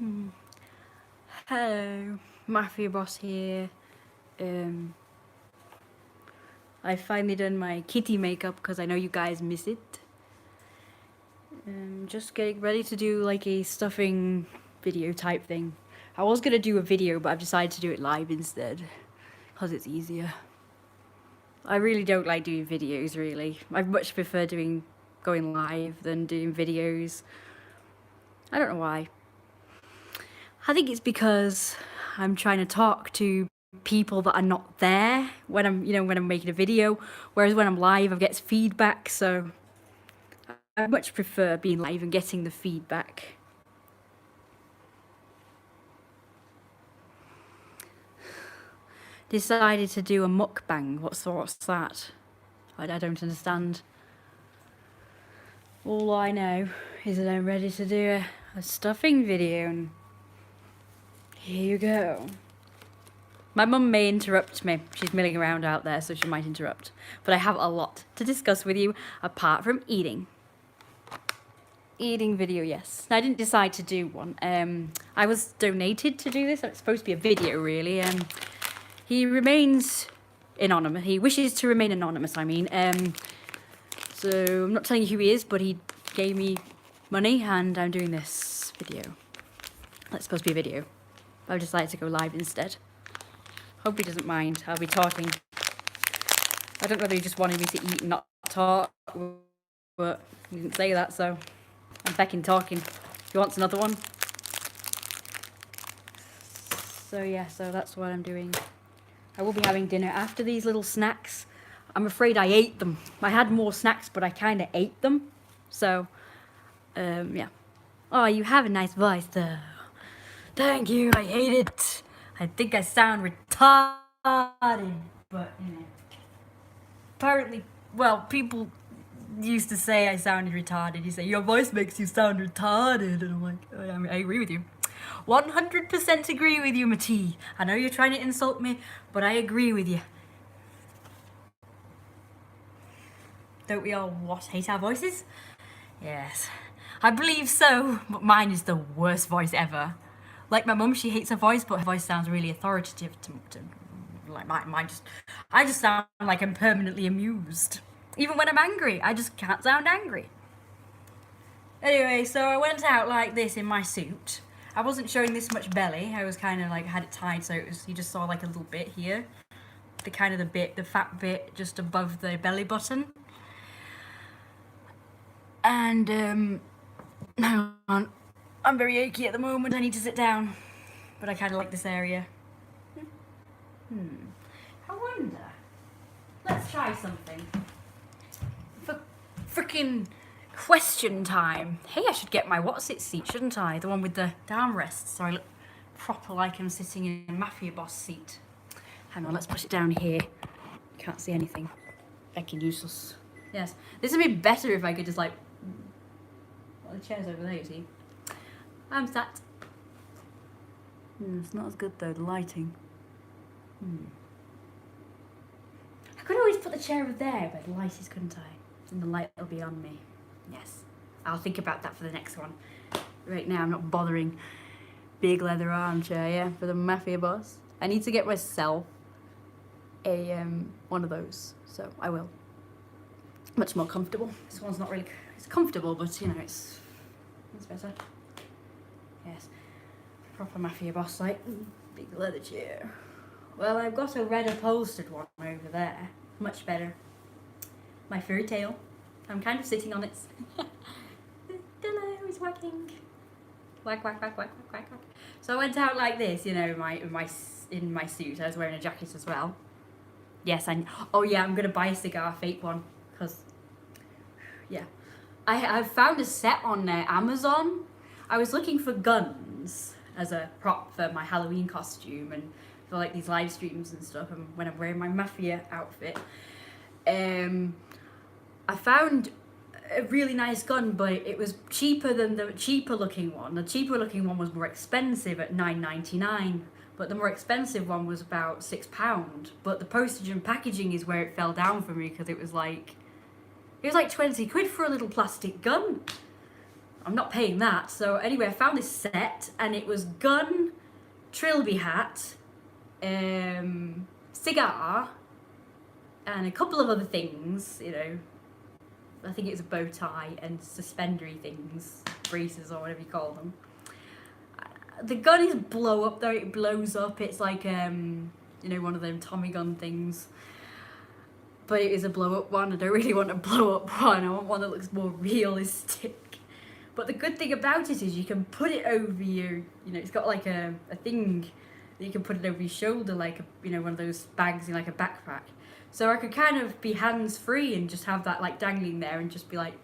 Hmm. Hello, Mafia Boss here. I finally done my kitty makeup because I know you guys miss it. Just getting ready to do like a stuffing video type thing. I was gonna do a video, but I've decided to do it live instead because it's easier. I really don't like doing videos, really. I much prefer going live than doing videos. I don't know why. I think it's because I'm trying to talk to people that are not there when I'm making a video, whereas when I'm live I get feedback, so I much prefer being live and getting the feedback. Decided to do a mukbang. What's that? I don't understand. All I know is that I'm ready to do a stuffing video, and here you go. My mum may interrupt me. She's milling around out there, so she might interrupt. But I have a lot to discuss with you, apart from eating. Eating video, yes. I didn't decide to do one. I was donated to do this. It's supposed to be a video, really. He remains anonymous. He wishes to remain anonymous, I mean. So I'm not telling you who he is, but he gave me money, and I'm doing this video. That's supposed to be a video. I've decided to go live instead. Hope he doesn't mind. I'll be talking. I don't know whether he just wanted me to eat and not talk, but he didn't say that, so I'm back in talking. He wants another one. So yeah, so that's what I'm doing. I will be having dinner after these little snacks. I'm afraid I ate them. I had more snacks, but I kind of ate them. So, yeah. Oh, you have a nice voice, though. Thank you, I hate it. I think I sound retarded, but, apparently, well, people used to say I sounded retarded. You say, your voice makes you sound retarded. And I'm like, I agree with you. 100% agree with you, Matee. I know you're trying to insult me, but I agree with you. Don't we all hate our voices? Yes, I believe so, but mine is the worst voice ever. Like my mum, she hates her voice, but her voice sounds really authoritative to like mine. I just sound like I'm permanently amused. Even when I'm angry, I just can't sound angry. Anyway, so I went out like this in my suit. I wasn't showing this much belly. I was kind of like had it tied, so you just saw like a little bit here, the fat bit just above the belly button. And hang on, I'm very achy at the moment. I need to sit down, but I kind of like this area. I wonder. Let's try something. For frickin' question time. Hey, I should get my what's it seat, shouldn't I? The one with the armrests, so I look proper like I'm sitting in a Mafia Boss seat. Hang on, let's push it down here. Can't see anything. Fucking useless. Yes, this would be better if I could just like. Well, the chair's over there, you see. I'm sat. It's not as good though, the lighting. I could always put the chair over there where the light is, couldn't I? And the light will be on me. Yes. I'll think about that for the next one. Right now I'm not bothering. Big leather armchair, yeah, for the Mafia Boss. I need to get myself a one of those, so I will. Much more comfortable. This one's not really, it's comfortable, but it's better. Yes. Proper Mafia Boss, like, big leather chair. Well, I've got a red upholstered one over there. Much better. My furry tail. I'm kind of sitting on it. Hello, it's wagging. Wag, wag, wag, wag, wag, wag, wag. So I went out like this, in my suit. I was wearing a jacket as well. Yes, oh yeah, I'm gonna buy a cigar, fake one, because, yeah. I've found a set on Amazon. I was looking for guns as a prop for my Halloween costume and for like these live streams and stuff, and when I'm wearing my Mafia outfit. I found a really nice gun, but it was cheaper than the cheaper looking one. The cheaper looking one was more expensive at $9.99, but the more expensive one was about £6. But the postage and packaging is where it fell down for me, because it was like 20 quid for a little plastic gun. I'm not paying that. So anyway, I found this set, and it was gun, trilby hat, cigar, and a couple of other things, you know. I think it was a bow tie and suspendery things, braces or whatever you call them. The gun is blow up though, it blows up. It's like, you know, one of them Tommy gun things. But it is a blow up one. I don't really want a blow up one. I want one that looks more realistic. But the good thing about it is you can put it over you know, it's got like a thing that you can put it over your shoulder, like a, you know, one of those bags in like a backpack. So I could kind of be hands free and just have that like dangling there and just be like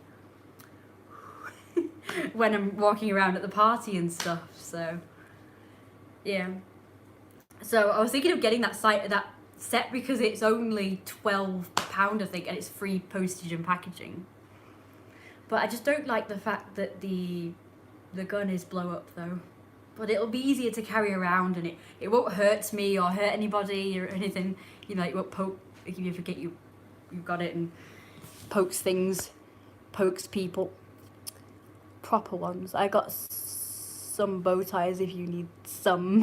when I'm walking around at the party and stuff. So yeah. So I was thinking of getting that set because it's only £12 I think, and it's free postage and packaging. But I just don't like the fact that the gun is blow up though. But it'll be easier to carry around, and it won't hurt me or hurt anybody or anything. You know, it won't poke if you forget you've got it, and pokes people. Proper ones. I got some bow ties if you need some.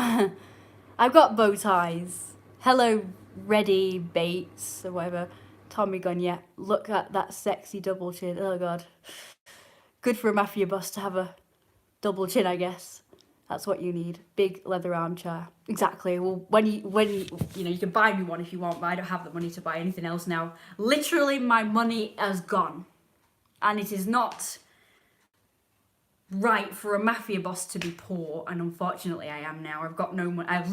I've got bow ties. Hello, Ready Bates or whatever. Tommy gun, yeah. Look at that sexy double chin. Oh god. Good for a Mafia boss to have a double chin, I guess. That's what you need. Big leather armchair. Exactly. Well, when you know, you can buy me one if you want, but I don't have the money to buy anything else now. Literally, my money has gone, and it is not right for a Mafia boss to be poor, and unfortunately I am now. I've got no money. I've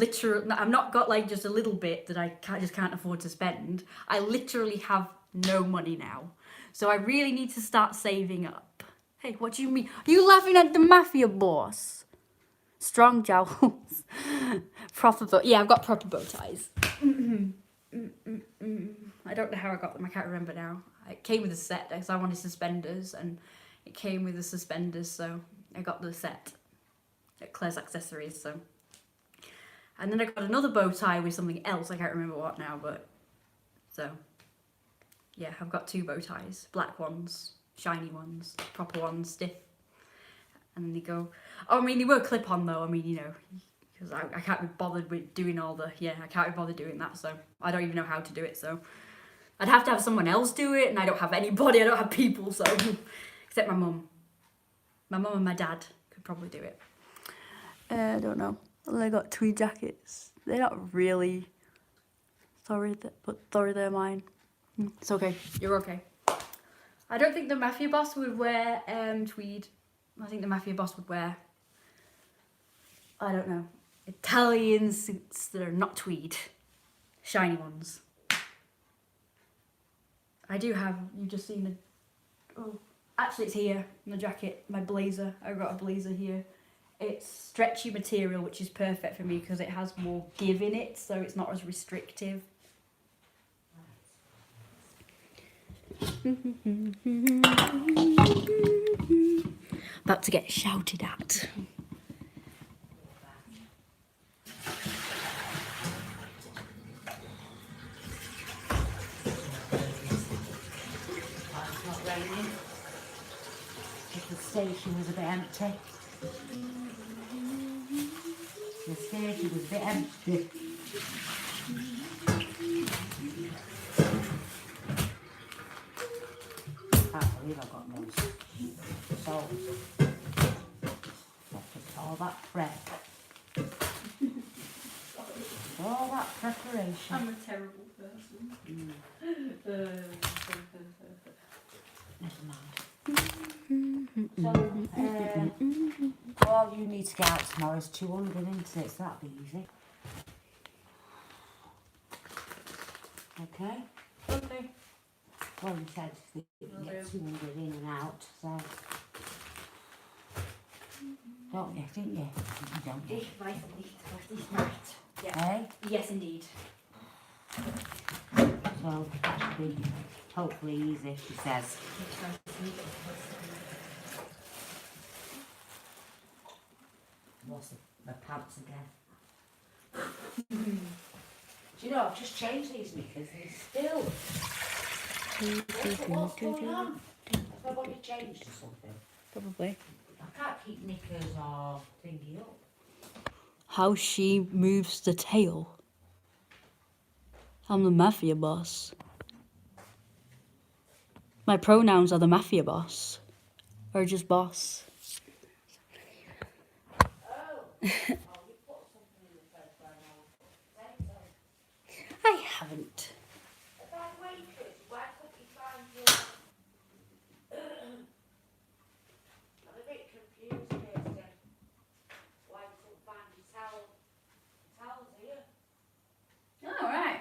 not got like just a little bit that I can't afford to spend. I literally have no money now. So I really need to start saving up. Hey, what do you mean? Are you laughing at the Mafia boss? Strong jowls. Yeah, I've got proper bow ties. I don't know how I got them. I can't remember now. It came with a set because I wanted suspenders, and it came with the suspenders, so I got the set at Claire's Accessories. So, and then I got another bow tie with something else. I can't remember what now, but so yeah, I've got 2 bow ties, black ones, shiny ones, proper ones, stiff. And they go. Oh, I mean, they were clip on though. I mean, you know, because I can't be bothered with doing all the. Yeah, I can't be bothered doing that. So I don't even know how to do it. So I'd have to have someone else do it, and I don't have anybody. I don't have people. So except my mum. My mum and my dad could probably do it. I don't know. They got tweed jackets. They're not really. Sorry, but they're mine. It's okay. You're okay. I don't think the Mafia boss would wear tweed. I think the Mafia boss would wear, I don't know, Italian suits that are not tweed. Shiny ones. I do have, you've just seen the, oh, actually it's here, my jacket, my blazer. I've got a blazer here. It's stretchy material, which is perfect for me because it has more give in it, so it's not as restrictive. About to get shouted at. It's not raining. The station was a bit empty. The station was a bit empty. I can't believe I got no salt. All that prep. All that preparation. I'm a terrible person. Never mind. So, all you need to get out tomorrow is 200, isn't it? So that'll be easy. Okay? Okay. Well, you said we can get 200 in and out, so... Don't you, didn't you? You don't you? Right, right. Yeah. Hey? Yes, indeed. So, that should be hopefully easy, she says. What's my pants again? Do you know, I've just changed these knickers and still... What's going on? Has my body changed or something? Probably. I can't keep knickers or thingy up. How she moves the tail. I'm the Mafia boss. My pronouns are the Mafia boss. Or just boss. You put something in the first one. I haven't. By the way, Chris, why couldn't you find your... I'm a bit confused, Kirsten. Why you couldn't find your towels here? Alright.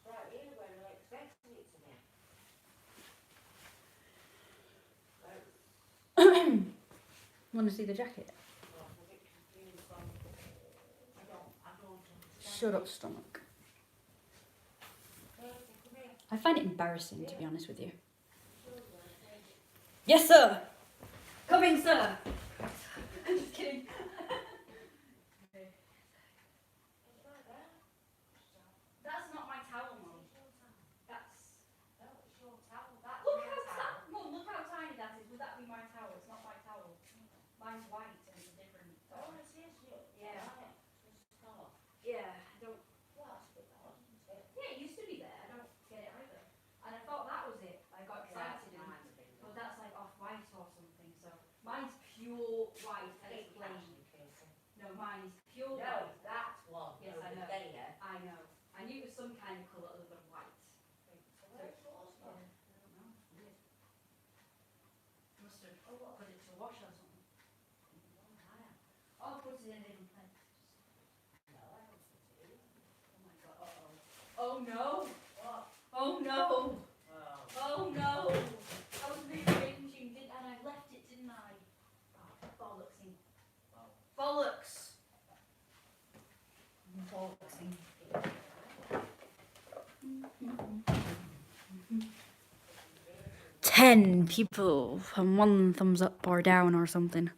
Right here where they're expecting it to be. Want to see the jacket? I'm a bit confused on... I don't understand. Shut up, stomach. Kirsten, come here. I find it embarrassing, to be honest with you. Yes, sir! Coming, sir! I'm just kidding. That's not my towel, Mum. That's... No, it's your towel. That's Look your how towel. Mum, look how tiny that is. Would that be my towel? It's not my towel. Mine's white and it's a different Oh, towel. it is your... Yeah. Right. It's colour. Yeah, I don't... Well, that's a bit odd, isn't it? Yeah, it used to be there. I don't get it either. And I thought that was it. I got excited and... Mine's a bit But that's like off-white or something, so... Mine's pure white and it's pink, plain. actually, Kirsten. No, mine is pure No, white. that's one. Yes, over I know. there. I know. I knew it was some kind of colour other than white. So where's yours Yeah. gone? I don't know. Weird. Must have put it to wash or something. Oh, put it in a different place. No, I don't think it is. Oh my god, uh-oh. Oh no! What? Oh no! Oh. Oh no! I was rearranging, and I left it, didn't I? Oh, bollocksing. Bollocks! Bollocksing. 10 people and 1 thumbs up or down or something.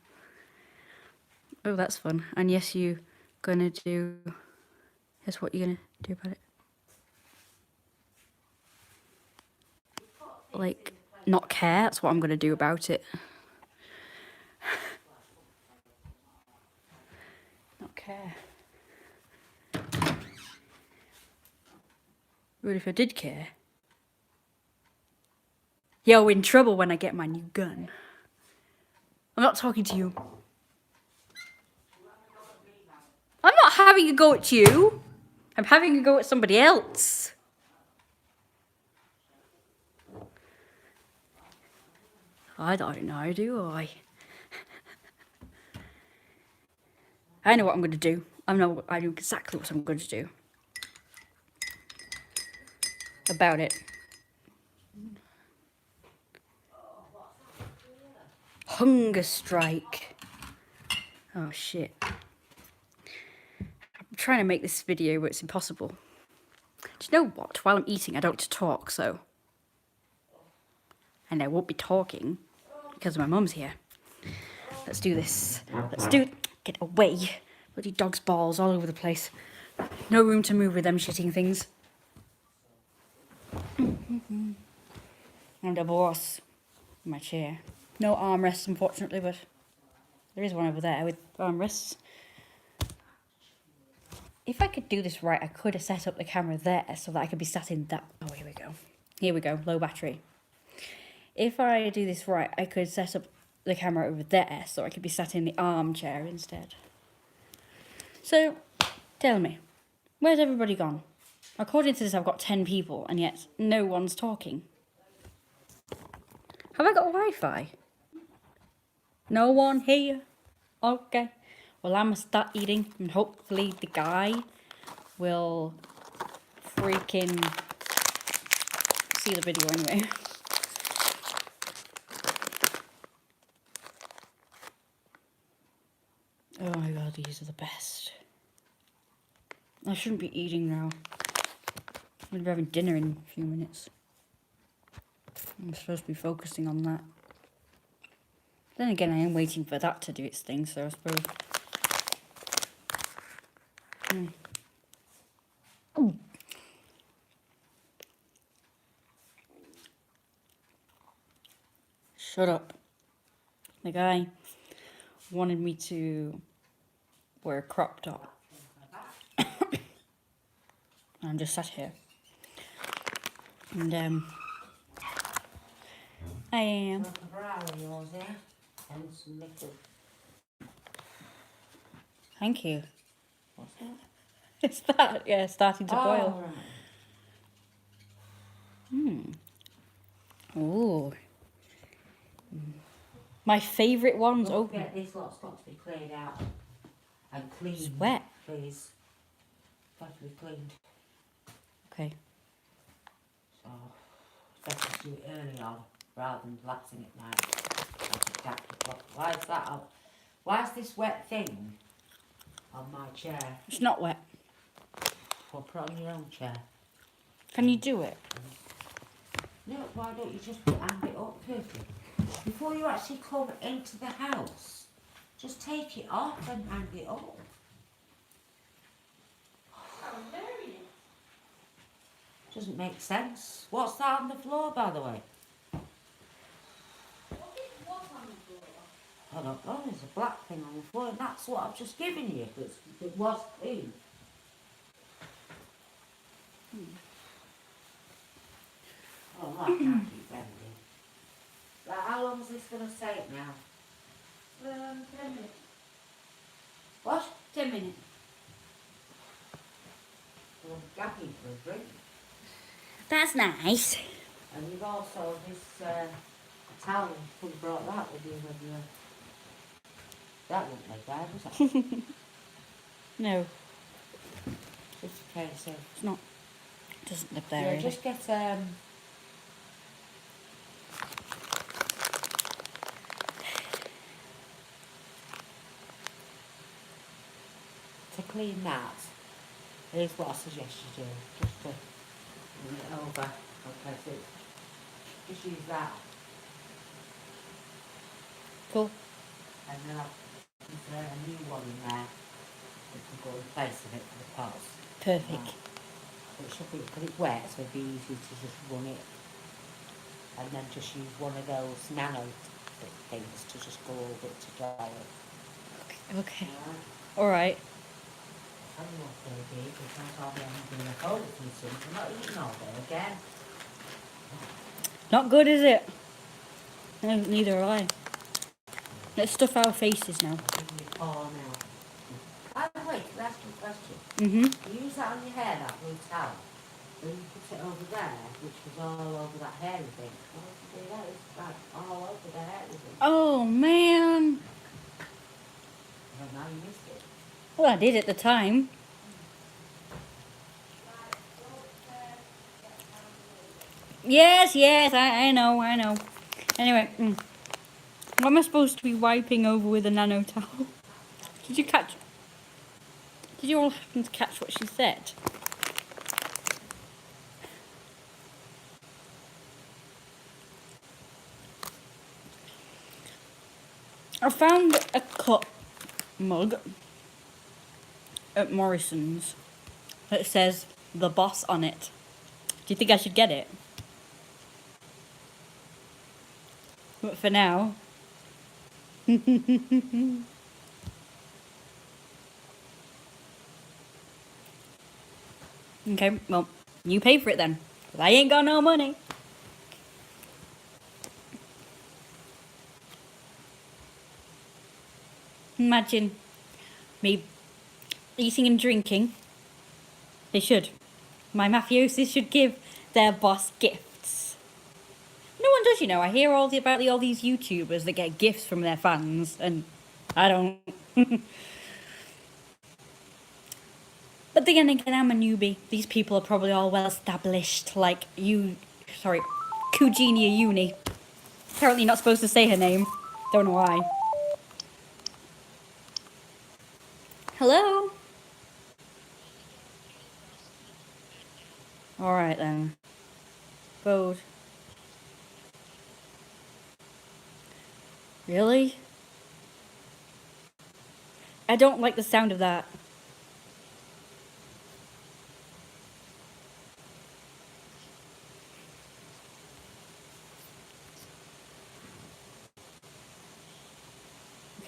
Oh, that's fun. And yes, you gonna do... Guess what you're gonna do about it? Like, not care. That's what I'm gonna do about it. Not care. But if I did care... Yo, in trouble when I get my new gun. I'm not talking to you. I'm not having a go at you. I'm having a go at somebody else. I don't know, do I? I know what I'm going to do. I know exactly what I'm going to do. About it. Hunger strike. Oh shit. I'm trying to make this video, but it's impossible. Do you know what? While I'm eating, I don't talk, so... And I won't be talking because my mum's here. Let's do this. Let's do it. Get away. Bloody dog's balls all over the place. No room to move with them shitting things. I'm the boss. In my chair. No armrests, unfortunately, but there is one over there with armrests. If I could do this right, I could have set up the camera there so that I could be sat in that... Oh, here we go. Here we go. Low battery. If I do this right, I could set up the camera over there so I could be sat in the armchair instead. So, tell me, where's everybody gone? According to this, I've got 10 people, and yet no one's talking. Have I got Wi-Fi? No one here? Okay. Well, I'm gonna start eating, and hopefully the guy will freaking see the video anyway. Oh my god, these are the best. I shouldn't be eating now. I'm gonna be having dinner in a few minutes. I'm supposed to be focusing on that. Then again, I am waiting for that to do its thing, so I suppose... Ooh. Shut up. The guy wanted me to wear a crop top. I'm just sat here. And I am. Got the brow of yours here, and some little. Thank you. What's that? It's that, yeah, starting to boil. Right. Ooh. My favourite one's Don't open. forget this lot's got to be cleared out and cleaned. It's wet. Please. Got to be cleaned. Okay. So, it's better to do it early on rather than lapsing at night. Why is that up? Why is this wet thing on my chair? It's not wet. Well, put it on your own chair. Can you do it? No, why don't you just hang it up, perfect? Before you actually come into the house, just take it off and hang it up. Doesn't make sense. What's that on the floor, by the way? I don't know, there's a black thing on the floor, and that's what I've just given you, but it was clean. Oh, I can't keep bending. Right, how long is this going to take now? 10 minutes. What? 10 minutes. Well, I'm gagging for a drink. That's nice. And you've also this towel, you could have brought that with you when you... That wouldn't make bad, was it? No, Just a case of... it's not. It doesn't live there. Yeah, really. just get to clean that, here's what I suggest you do. Just to bring it over. Okay, so just use that. Cool. And then I'll put a new one in there that can go in place of it for the pots. Perfect. It should be, because it's wet, so it'd be easy to just run it. And then just use one of those nano things to just go over it to dry it. Okay. Alright? All right. I don't know what they do, because I'll be having a cold and something. I'm not eating all day again. Not good, is it? No, neither am I. Let's stuff our faces now. I'll give you a paw now. By the way, can I ask you a question? Mhm. You use that on your hair, that blue towel. Then you put it over there, which was all over that hairy thing. Why did you do that? It's like all over the hairy thing. Oh man. Well, now you missed it. Well, I did at the time. Yes, I know. Anyway, what am I supposed to be wiping over with a nano towel? Did you catch? Did you all happen to catch what she said? I found a cup mug at Morrison's that says "The Boss" on it. Do you think I should get it? But for now. Okay, well, you pay for it then. 'Cause I ain't got no money. Imagine me eating and drinking. They should. My mafiosis should give their boss gifts. No one does, you know. I hear all these YouTubers that get gifts from their fans, and I don't. But then again, I'm a newbie. These people are probably all well established, like Kujina Uni. Apparently not supposed to say her name. Don't know why. Hello? Alright then. Vote. Really? I don't like the sound of that.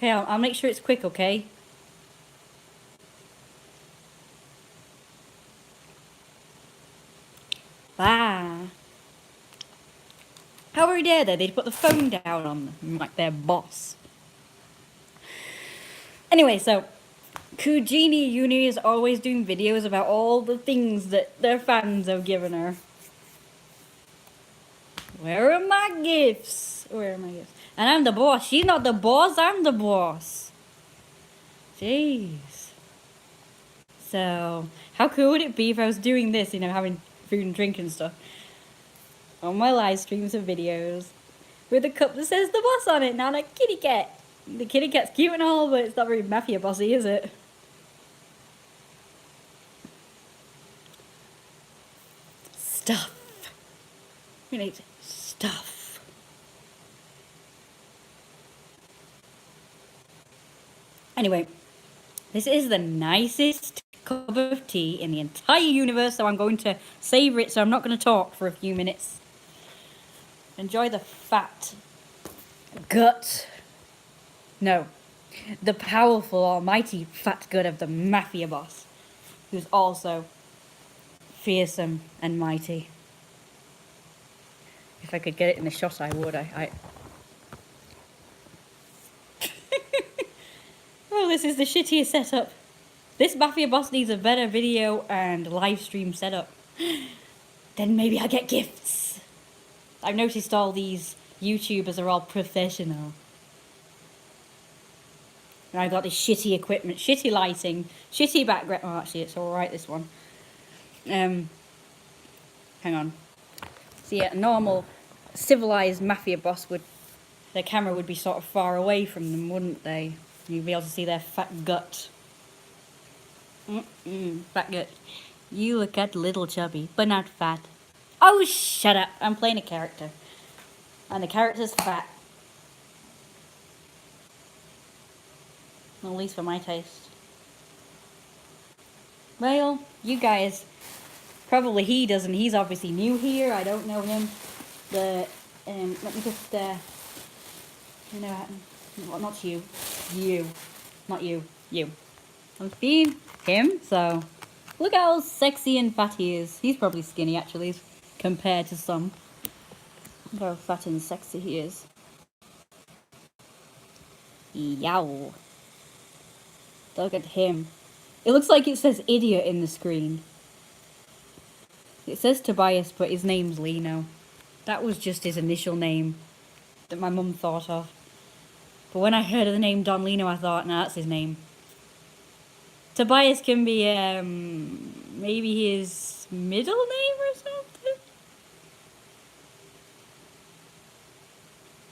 Okay, I'll make sure it's quick, okay? Ah. How very dare they? They'd put the phone down on them, like their boss. Anyway, so Kujini Uni is always doing videos about all the things that their fans have given her. Where are my gifts? Where are my gifts? And I'm the boss. She's not the boss, I'm the boss. Jeez. So, how cool would it be if I was doing this, you know, having food and drink and stuff on my live streams and videos with a cup that says the boss on it, not a kitty cat. The kitty cat's cute and all, but it's not very Mafia bossy, is it? Stuff. We need stuff. Anyway, this is the nicest cup of tea in the entire universe, so I'm going to savour it, so I'm not going to talk for a few minutes. Enjoy the fat gut. No, the powerful, almighty fat gut of the Mafia boss, who's also fearsome and mighty. If I could get it in the shot, I would. Oh, this is the shittiest setup. This Mafia boss needs a better video and live stream setup. Then maybe I'll get gifts. I've noticed all these YouTubers are all professional. And I've got this shitty equipment, shitty lighting, shitty background. Oh, actually, it's alright, this one. Hang on. So yeah, a normal, civilized Mafia boss would... Their camera would be sort of far away from them, wouldn't they? You'd be able to see their fat gut. Fat gut. You look at little chubby, but not fat. Oh, shut up. I'm playing a character. And the character's fat. At least for my taste. Well, you guys, probably he doesn't. He's obviously new here. I don't know him. Let me just, you know, well, not you. You. Not you. You. I'm seeing him, so look how sexy and fat he is. He's probably skinny, actually, compared to some. Look how fat and sexy he is. Yow. Look at him. It looks like it says idiot in the screen. It says Tobias, but his name's Lino. That was just his initial name that my mum thought of. But when I heard of the name Don Lino, I thought, nah, that's his name. Tobias can be, maybe his middle name or something?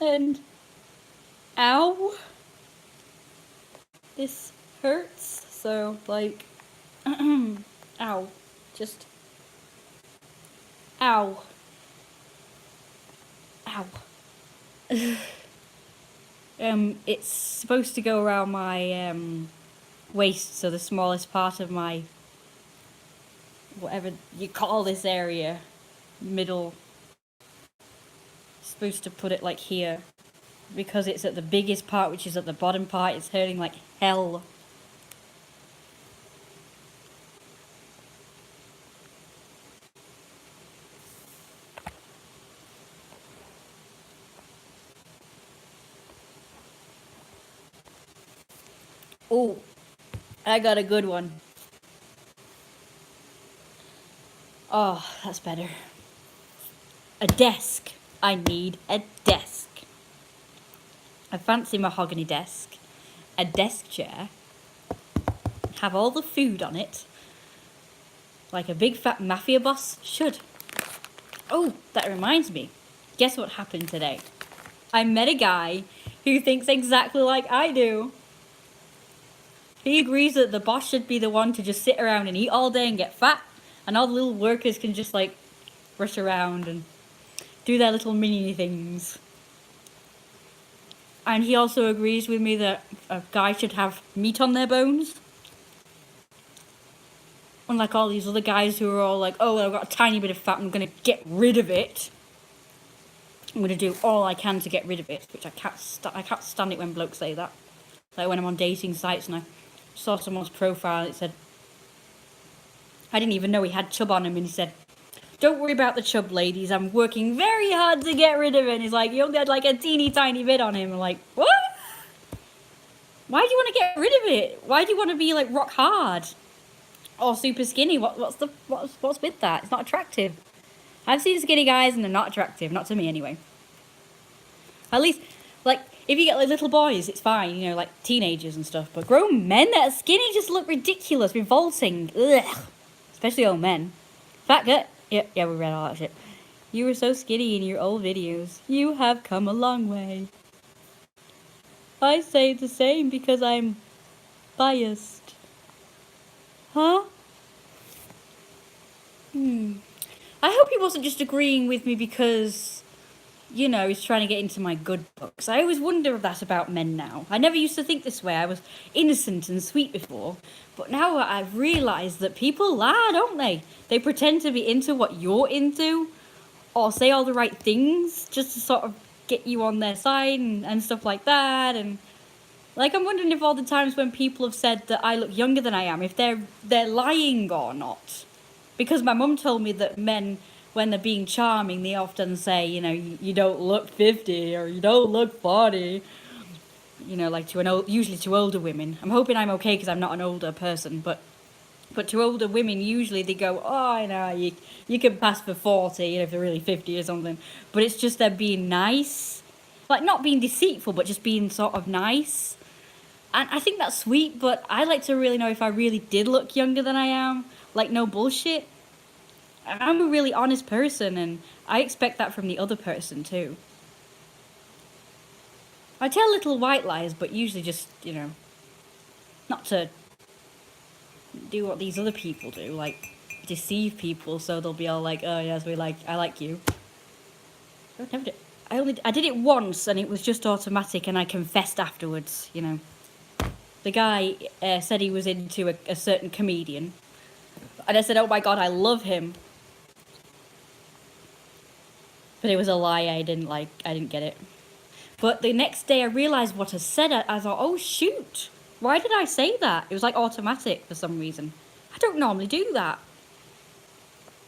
And, ow. This hurts, so, like, ow. Just, ow. Ow. It's supposed to go around my, waist, so the smallest part of my, whatever you call this area, middle, supposed to put it like here, because it's at the biggest part, which is at the bottom part. It's hurting like hell. Oh, I got a good one. Oh, that's better. A desk. I need a desk. A fancy mahogany desk. A desk chair. Have all the food on it. Like a big fat Mafia boss should. Oh, that reminds me. Guess what happened today? I met a guy who thinks exactly like I do. He agrees that the boss should be the one to just sit around and eat all day and get fat, and all the little workers can just like rush around and do their little mini things. And he also agrees with me that a guy should have meat on their bones. Unlike all these other guys who are all like, oh, well, I've got a tiny bit of fat, I'm going to get rid of it. I'm going to do all I can to get rid of it, which I can't stand it when blokes say that. Like when I'm on dating sites and I saw someone's profile, it said, I didn't even know he had chub on him, and he said, don't worry about the chub, ladies. I'm working very hard to get rid of it. And he's like, you only had like a teeny tiny bit on him. I'm like, what? Why do you want to get rid of it? Why do you want to be like rock hard or super skinny? What's with that? It's not attractive. I've seen skinny guys and they're not attractive. Not to me anyway. At least, like, if you get like little boys, it's fine, you know, like teenagers and stuff. But grown men that are skinny just look ridiculous, revolting. Ugh. Especially old men. Fat gut. Yeah, we read all that shit. You were so skinny in your old videos. You have come a long way. I say the same because I'm biased. Huh? I hope he wasn't just agreeing with me because, you know, he's trying to get into my good books. I always wonder that about men now. I never used to think this way. I was innocent and sweet before. But now I've realised that people lie, don't they? They pretend to be into what you're into. Or say all the right things just to sort of get you on their side and stuff like that. And like, I'm wondering if all the times when people have said that I look younger than I am, if they're lying or not. Because my mum told me that men, when they're being charming, they often say, you know, you don't look 50 or you don't look 40. You know, like usually to older women. I'm hoping I'm okay because I'm not an older person, but to older women, usually they go, oh, I know, you can pass for 40, you know, if they're really 50 or something. But it's just they're being nice. Like, not being deceitful, but just being sort of nice. And I think that's sweet, but I like to really know if I really did look younger than I am. Like, no bullshit. I'm a really honest person, and I expect that from the other person, too. I tell little white lies, but usually just, you know, not to do what these other people do, like deceive people so they'll be all like, oh yes, I like you. I did it once and it was just automatic and I confessed afterwards, you know. The guy said he was into a certain comedian and I said, oh my god, I love him. But it was a lie, I didn't get it. But the next day I realised what I said. I thought, oh shoot, why did I say that? It was like automatic for some reason. I don't normally do that.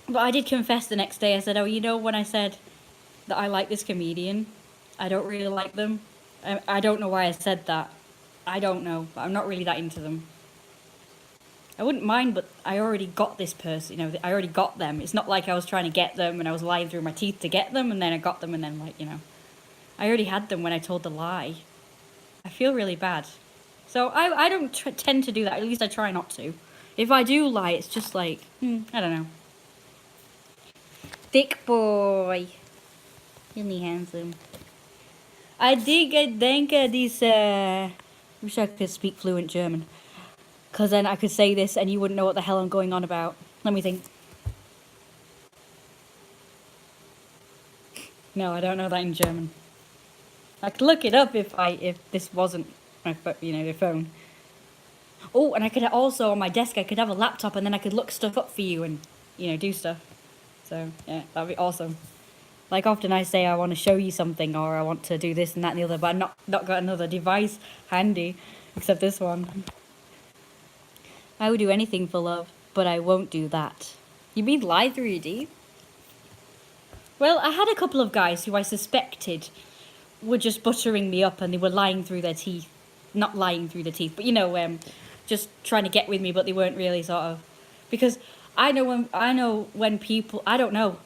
But I did confess the next day. I said, oh, you know, when I said that I like this comedian, I don't really like them. I don't know why I said that. I don't know, but I'm not really that into them. I wouldn't mind, but I already got this person, you know, I already got them. It's not like I was trying to get them and I was lying through my teeth to get them and then I got them and then, like, you know. I already had them when I told the lie. I feel really bad. So I don't tend to do that. At least I try not to. If I do lie, it's just like, I don't know. Thick boy. Isn't he handsome? I think this, wish I could speak fluent German. Because then I could say this and you wouldn't know what the hell I'm going on about. Let me think. No, I don't know that in German. I could look it up if this wasn't my phone. Oh, and I could also on my desk I could have a laptop and then I could look stuff up for you and do stuff. So yeah, that'd be awesome. Like often I say I want to show you something or I want to do this and that and the other, but I've not got another device handy except this one. I would do anything for love, but I won't do that. You mean lie through your teeth? Well, I had a couple of guys who I suspected were just buttering me up and they were lying through their teeth. Not lying through their teeth, but just trying to get with me, but they weren't really sort of. Because I know when people, I don't know.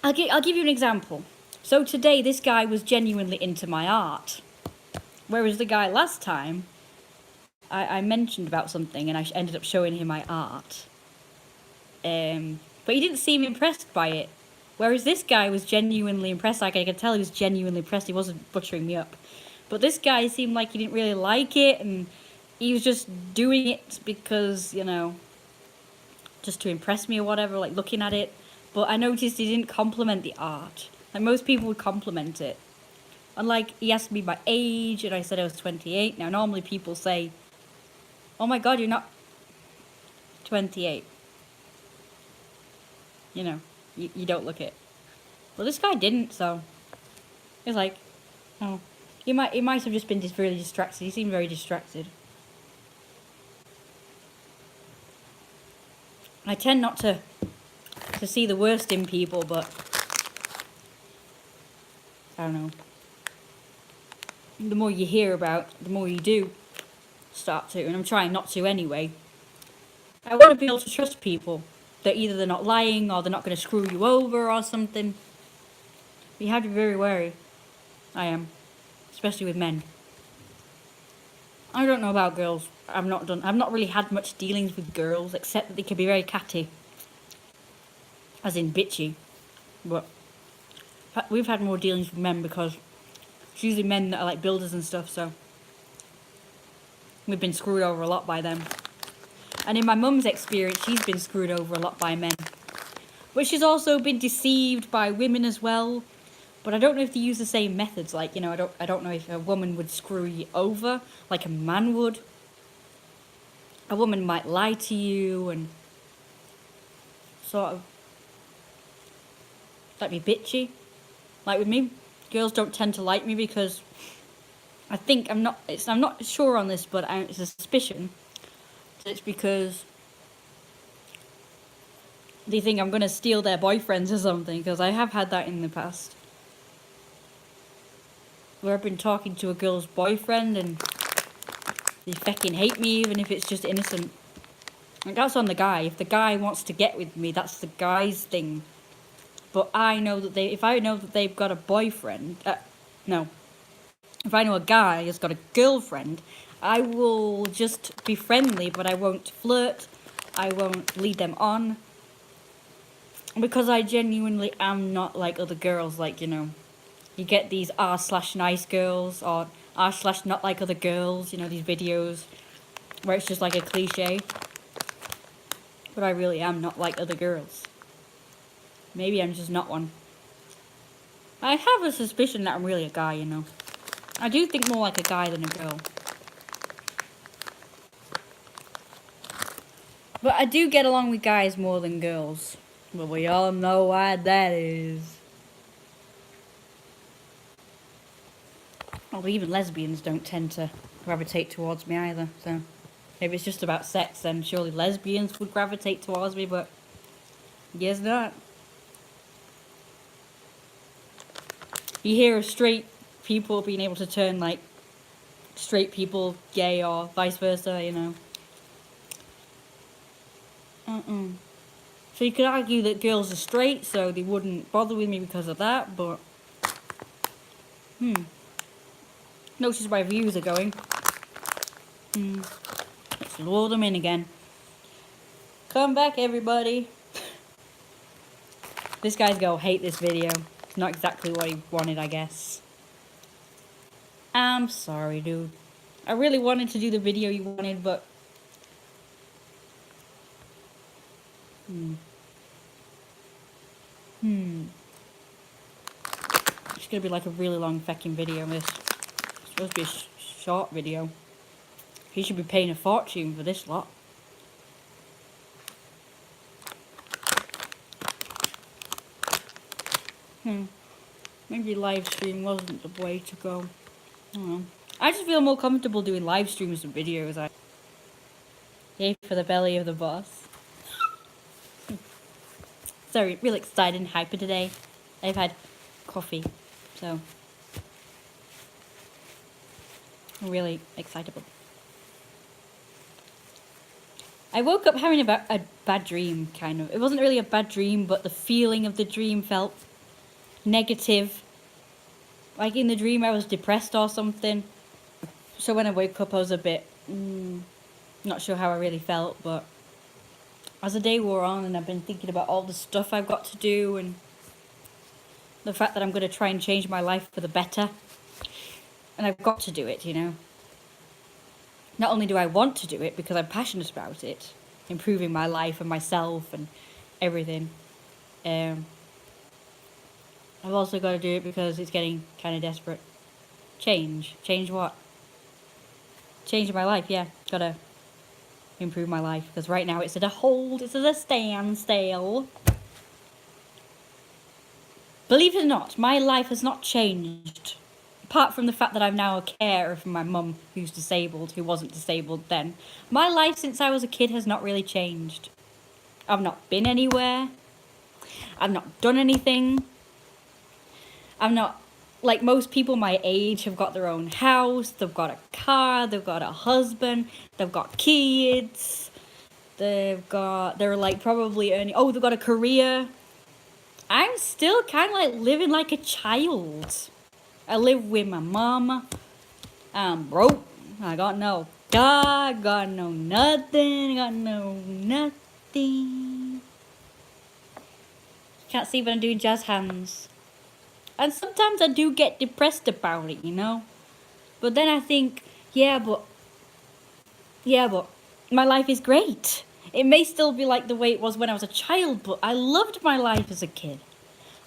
I'll give you an example. So today this guy was genuinely into my art. Whereas the guy last time, I mentioned about something and I ended up showing him my art. But he didn't seem impressed by it. Whereas this guy was genuinely impressed. Like I could tell he was genuinely impressed. He wasn't butchering me up. But this guy seemed like he didn't really like it. And he was just doing it because, just to impress me or whatever. Like looking at it. But I noticed he didn't compliment the art. Like most people would compliment it. And like he asked me my age and I said I was 28. Now normally people say, oh my god, you're not 28. You don't look it. Well, this guy didn't, so he was like, oh, He might have just been really distracted. He seemed very distracted. I tend not to see the worst in people, but I don't know. The more you hear about, the more you do start to, and I'm trying not to anyway. I want to be able to trust people. That either they're not lying or they're not going to screw you over or something. But you have to be very wary. I am. Especially with men. I don't know about girls. I've not really had much dealings with girls, except that they can be very catty. As in bitchy. But we've had more dealings with men because it's usually men that are like builders and stuff, so we've been screwed over a lot by them. And in my mum's experience, she's been screwed over a lot by men. But she's also been deceived by women as well. But I don't know if they use the same methods. Like, you know, I don't know if a woman would screw you over like a man would. A woman might lie to you and sort of like be bitchy. Like with me, girls don't tend to like me because I think I'm not sure on this, but it's a suspicion. It's because they think I'm gonna steal their boyfriends or something. Because I have had that in the past, where I've been talking to a girl's boyfriend and they fucking hate me, even if it's just innocent. Like, that's on the guy. If the guy wants to get with me, that's the guy's thing. But I know that if I know that they've got a boyfriend, if I know a guy has got a girlfriend, I will just be friendly, but I won't flirt. I won't lead them on. Because I genuinely am not like other girls, like, you know. You get these r/nice girls or r/not like other girls, you know, these videos where it's just like a cliche. But I really am not like other girls. Maybe I'm just not one. I have a suspicion that I'm really a guy, you know. I do think more like a guy than a girl. But I do get along with guys more than girls. But we all know why that is. Well, even lesbians don't tend to gravitate towards me either, so if it's just about sex, then surely lesbians would gravitate towards me, but guess not. You hear of straight people being able to turn, like, straight people gay or vice versa, you know. So you could argue that girls are straight, so they wouldn't bother with me because of that, but notice my views are going. Let's lure them in again. Come back, everybody. This guy's gonna hate this video. It's not exactly what he wanted, I guess. I'm sorry, dude. I really wanted to do the video you wanted, but it's gonna be like a really long fucking video. This it's supposed to be a short video. He should be paying a fortune for this lot. Maybe live stream wasn't the way to go. I don't know. I just feel more comfortable doing live streams than videos. Yay for the belly of the boss. Sorry, real excited and hyper today. I've had coffee, so I'm really excitable. I woke up having a bad dream, kind of. It wasn't really a bad dream, but the feeling of the dream felt negative. Like in the dream I was depressed or something. So when I woke up I was a bit not sure how I really felt, but as the day wore on and I've been thinking about all the stuff I've got to do and the fact that I'm going to try and change my life for the better. And I've got to do it, you know. Not only do I want to do it because I'm passionate about it, improving my life and myself and everything. I've also got to do it because it's getting kind of desperate. Change. Change what? Change my life, yeah. Gotta improve my life. Because right now it's at a hold. It's at a standstill. Believe it or not, my life has not changed apart from the fact that I'm now a carer for my mum who's disabled, who wasn't disabled then, my life since I was a kid has not really changed. I've not been anywhere. I've not done anything. I'm not, like most people my age have got their own house, they've got a car, they've got a husband, they've got kids, they're like probably earning, oh, they've got a career. I'm still kind of like living like a child. I live with my mama. I'm broke. I got no car, got no nothing, got no nothing. Can't see, but I'm doing jazz hands. And sometimes I do get depressed about it, you know? But then I think, yeah, but my life is great. It may still be like the way it was when I was a child, but I loved my life as a kid.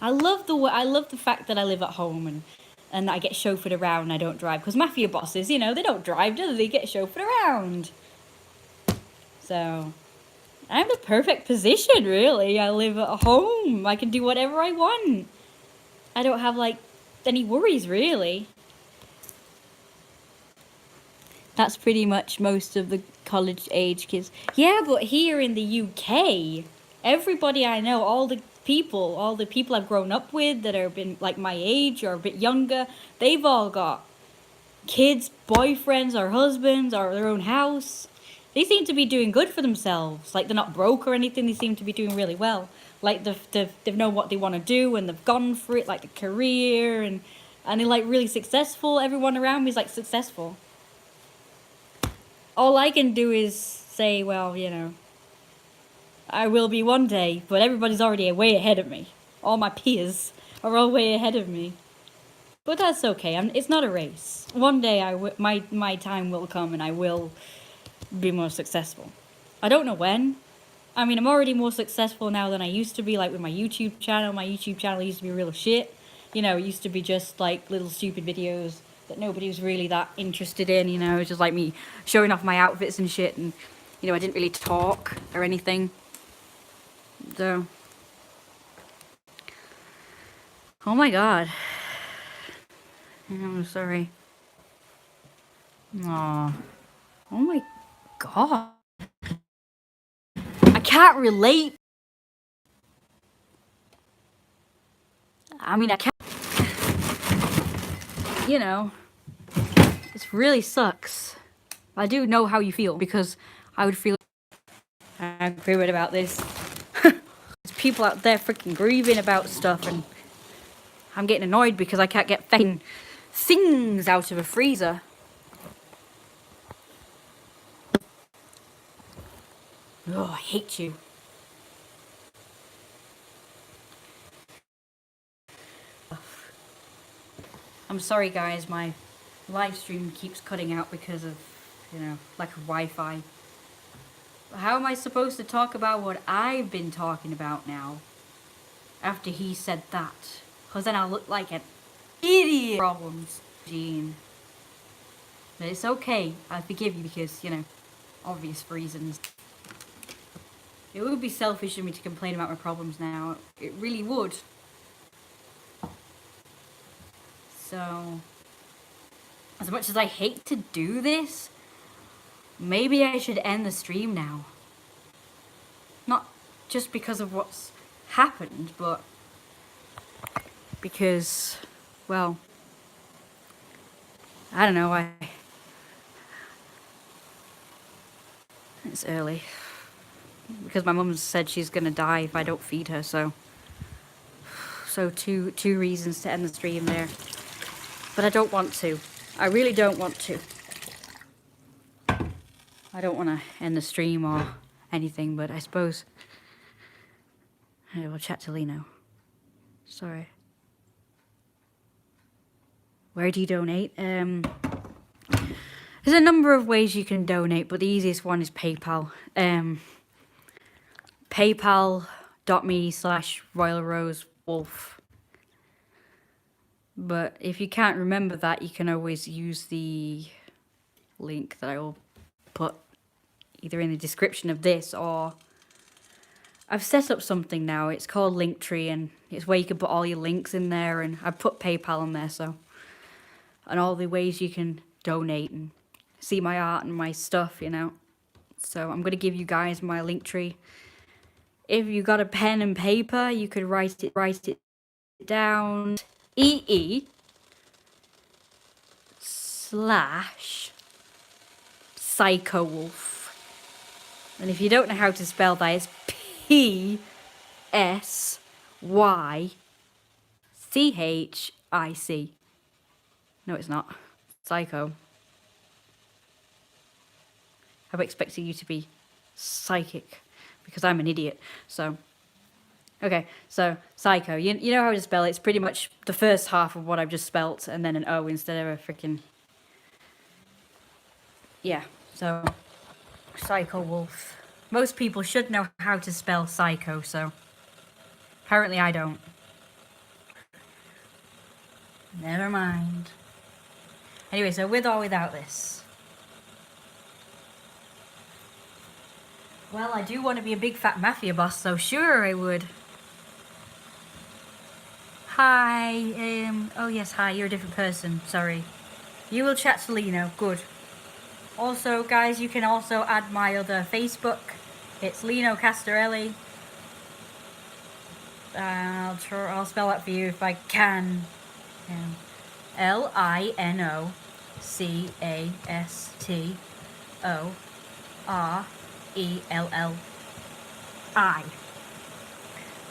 I love the fact that I live at home and I get chauffeured around and I don't drive. Because Mafia bosses, you know, they don't drive, do they? They get chauffeured around. So, I'm the perfect position, really. I live at home. I can do whatever I want. I don't have, like, any worries, really. That's pretty much most of the college-age kids. Yeah, but here in the UK, everybody I know, all the people I've grown up with that are been like my age or a bit younger, they've all got kids, boyfriends, or husbands, or their own house. They seem to be doing good for themselves. Like, they're not broke or anything. They seem to be doing really well. Like, they've known what they want to do and they've gone for it, like a career, and they're like really successful. Everyone around me is like successful. All I can do is say, well, you know, I will be one day, but everybody's already way ahead of me. All my peers are all way ahead of me. But that's okay. It's not a race. One day my time will come and I will be more successful. I don't know when. I mean, I'm already more successful now than I used to be, like with my YouTube channel. My YouTube channel used to be real shit. You know, it used to be just like little stupid videos that nobody was really that interested in, you know. It was just like me showing off my outfits and shit, and, you know, I didn't really talk or anything. So, oh my god. I'm sorry. Aw. Oh my god. I can't relate. I mean, I can't. You know, it really sucks. I do know how you feel, because I would feel. I'm grieving about this. There's people out there freaking grieving about stuff, and I'm getting annoyed because I can't get fucking things out of a freezer. Oh, I hate you. I'm sorry, guys, my live stream keeps cutting out because of, you know, lack of Wi-Fi. How am I supposed to talk about what I've been talking about now after he said that? Because then I'll look like an idiot. Problems, Gene. But it's okay. I forgive you because, you know, obvious reasons. It would be selfish of me to complain about my problems now. It really would. So, as much as I hate to do this, maybe I should end the stream now. Not just because of what's happened, but because, well, I don't know, it's early. Because my mum said she's gonna die if I don't feed her, so two reasons to end the stream there. But I don't want to. I really don't want to. I don't want to end the stream or anything, but I suppose I will chat to Lino. Sorry. Where do you donate? There's a number of ways you can donate, but the easiest one is PayPal. PayPal.me/RoyalRoseWolf. But if you can't remember that, you can always use the link that I will put either in the description of this, or I've set up something now. It's called Linktree, and it's where you can put all your links in there, and I've put PayPal on there, so and all the ways you can donate and see my art and my stuff, you know. So I'm going to give you guys my link tree. If you got a pen and paper, you could write it down. EE/PsychoWolf. And if you don't know how to spell that, it's PSYCHIC. No, it's not. Psycho. I'm expecting you to be psychic because I'm an idiot. So, okay, so psycho. You know how to spell it. It's pretty much the first half of what I've just spelt and then an O instead of a freaking. Yeah, so Psycho Wolf. Most people should know how to spell psycho, so apparently I don't. Never mind. Anyway, so with or without this. Well, I do want to be a big fat mafia boss, so sure I would. Hi, oh yes, hi, you're a different person, sorry. You will chat to Lino, good. Also, guys, you can also add my other Facebook. It's Lino Castorelli. I'll spell that for you if I can. LinoCastorelli.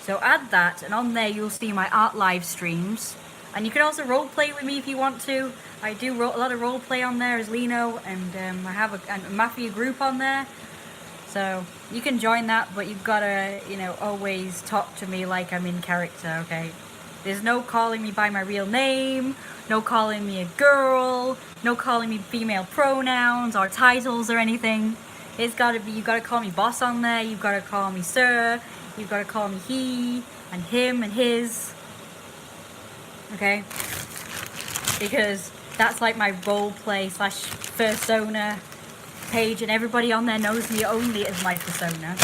So add that, and on there you'll see my art live streams. And you can also roleplay with me if you want to. I do a lot of roleplay on there as Lino, and I have a Mafia group on there. So you can join that, but you've got to, you know, always talk to me like I'm in character, okay? There's no calling me by my real name, no calling me a girl, no calling me female pronouns or titles or anything. It's got to be, you've got to call me boss on there, you've got to call me sir, you've got to call me he and him and his. Okay? Because that's like my roleplay / persona page, and everybody on there knows me only as my persona.